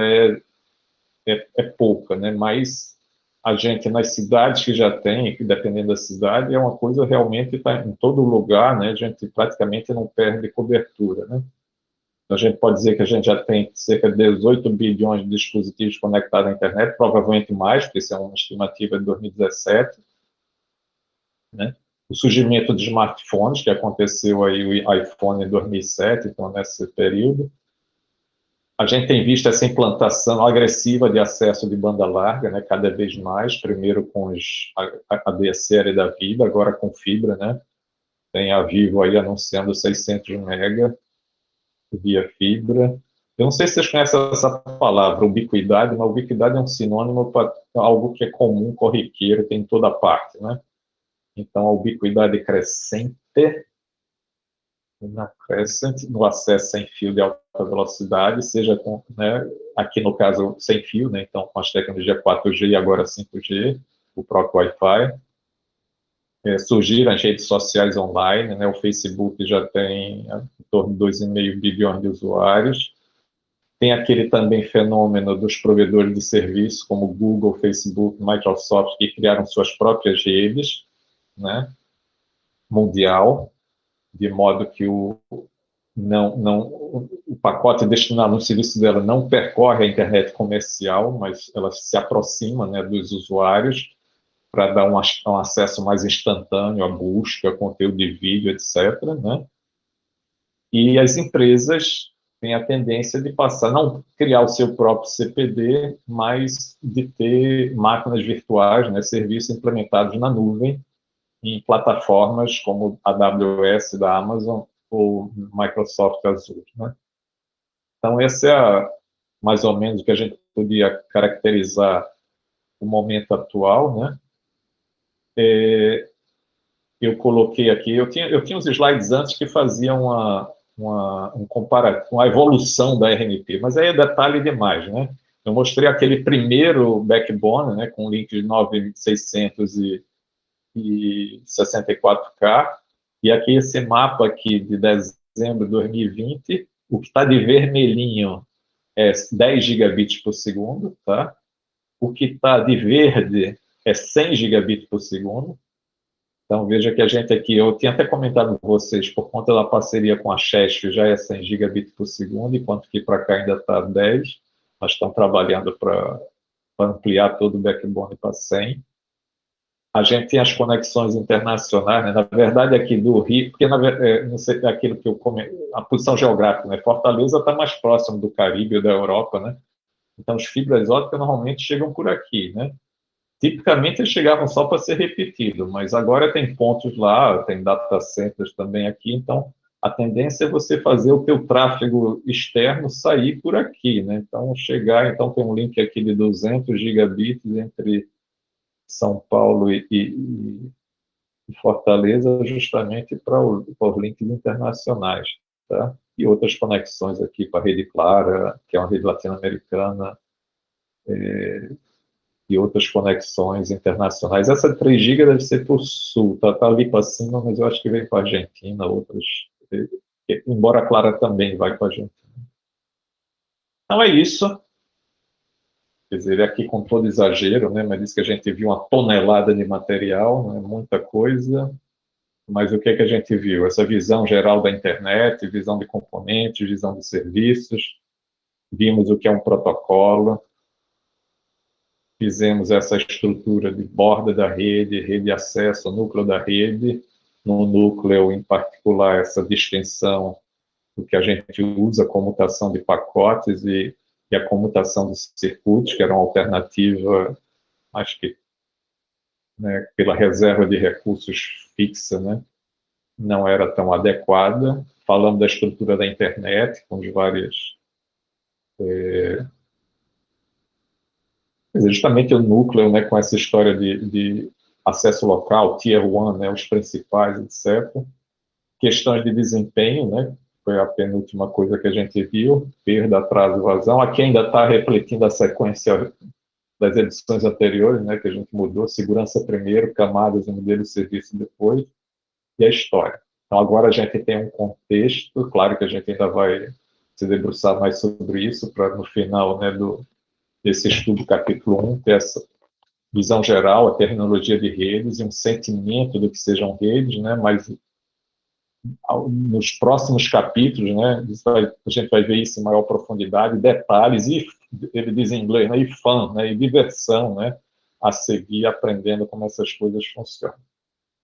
S1: é pouca, né, mas a gente, nas cidades que já tem, que dependendo da cidade, é uma coisa realmente tá em todo lugar, né, a gente praticamente não perde cobertura, né. A gente pode dizer que a gente já tem cerca de 18 bilhões de dispositivos conectados à internet, provavelmente mais, porque isso é uma estimativa de 2017, né? O surgimento de smartphones, que aconteceu aí o iPhone em 2007, então nesse período. A gente tem visto essa implantação agressiva de acesso de banda larga, né, cada vez mais, primeiro com a DSL da Vida, agora com fibra, né? Tem a Vivo aí anunciando 600 mega via fibra. Eu não sei se vocês conhecem essa palavra, ubiquidade, mas ubiquidade é um sinônimo para algo que é comum, corriqueiro, tem em toda parte, né? Então, a ubiquidade crescente, no acesso sem fio de alta velocidade, seja com, né, aqui no caso, sem fio, né, então com as tecnologias 4G e agora 5G, o próprio Wi-Fi. Surgiram as redes sociais online, né, o Facebook já tem em torno de 2,5 bilhões de usuários. Tem aquele também fenômeno dos provedores de serviço, como Google, Facebook, Microsoft, que criaram suas próprias redes, né, mundial, de modo que o pacote destinado no serviço dela não percorre a internet comercial, mas ela se aproxima, né, dos usuários para dar um acesso mais instantâneo à busca, conteúdo de vídeo, etc., né? E as empresas têm a tendência de passar, não criar o seu próprio CPD, mas de ter máquinas virtuais, né, serviços implementados na nuvem, em plataformas como a AWS da Amazon ou Microsoft Azure, né? Então, esse é mais ou menos o que a gente podia caracterizar o momento atual, né? Eu coloquei aqui, eu tinha uns slides antes que faziam uma evolução da RNP, mas aí é detalhe demais, né? Eu mostrei aquele primeiro backbone, né, com link de 9664K, e aqui esse mapa aqui de dezembro de 2020, o que está de vermelhinho é 10 gigabits por segundo, tá? O que está de verde é 100 gigabits por segundo. Então, veja que a gente aqui, eu tinha até comentado com vocês, por conta da parceria com a Chesf, já é 100 gigabits por segundo, enquanto que para cá ainda está 10. Nós estamos trabalhando para ampliar todo o backbone para 100. A gente tem as conexões internacionais, né? Na verdade, aqui do Rio, porque não sei, aquilo que eu comento, a posição geográfica, né? Fortaleza está mais próximo do Caribe ou da Europa, né? Então, as fibras óticas normalmente chegam por aqui, né? Tipicamente eles chegavam só para ser repetido, mas agora tem pontos lá, tem data centers também aqui, então a tendência é você fazer o teu tráfego externo sair por aqui, né? Então então tem um link aqui de 200 gigabits entre São Paulo e Fortaleza, justamente para os links internacionais, tá? E outras conexões aqui para a Rede Clara, que é uma rede latino-americana, e outras conexões internacionais. Essa de 3 GB deve ser para o sul, tá ali para cima, mas eu acho que vem para a Argentina, outras, embora a Clara também vai para a Argentina. Então é isso. Quer dizer, aqui com todo exagero, né, mas diz que a gente viu uma tonelada de material, né, muita coisa, mas o que é que a gente viu? Essa visão geral da internet, visão de componentes, visão de serviços, vimos o que é um protocolo, fizemos essa estrutura de borda da rede, rede de acesso, núcleo da rede, no núcleo, em particular, essa distinção do que a gente usa, comutação de pacotes e a comutação dos circuitos, que era uma alternativa, acho que, né, pela reserva de recursos fixa, né, não era tão adequada. Falando da estrutura da internet, com as várias... justamente o núcleo, né, com essa história de acesso local, Tier 1, né, os principais, etc. questões de desempenho, né? Foi a penúltima coisa que a gente viu, perda, atraso, evasão. Aqui ainda está refletindo a sequência das edições anteriores, né? Que a gente mudou, segurança primeiro, camadas e modelo de serviço depois, e a história. Então, agora a gente tem um contexto, claro que a gente ainda vai se debruçar mais sobre isso, para no final, né, desse estudo, capítulo 1, ter essa visão geral, a terminologia de redes e um sentimento do que sejam redes, né, mas nos próximos capítulos, né, a gente vai ver isso em maior profundidade, detalhes, e ele diz em inglês, né, e fun, né, e diversão, né, a seguir aprendendo como essas coisas funcionam.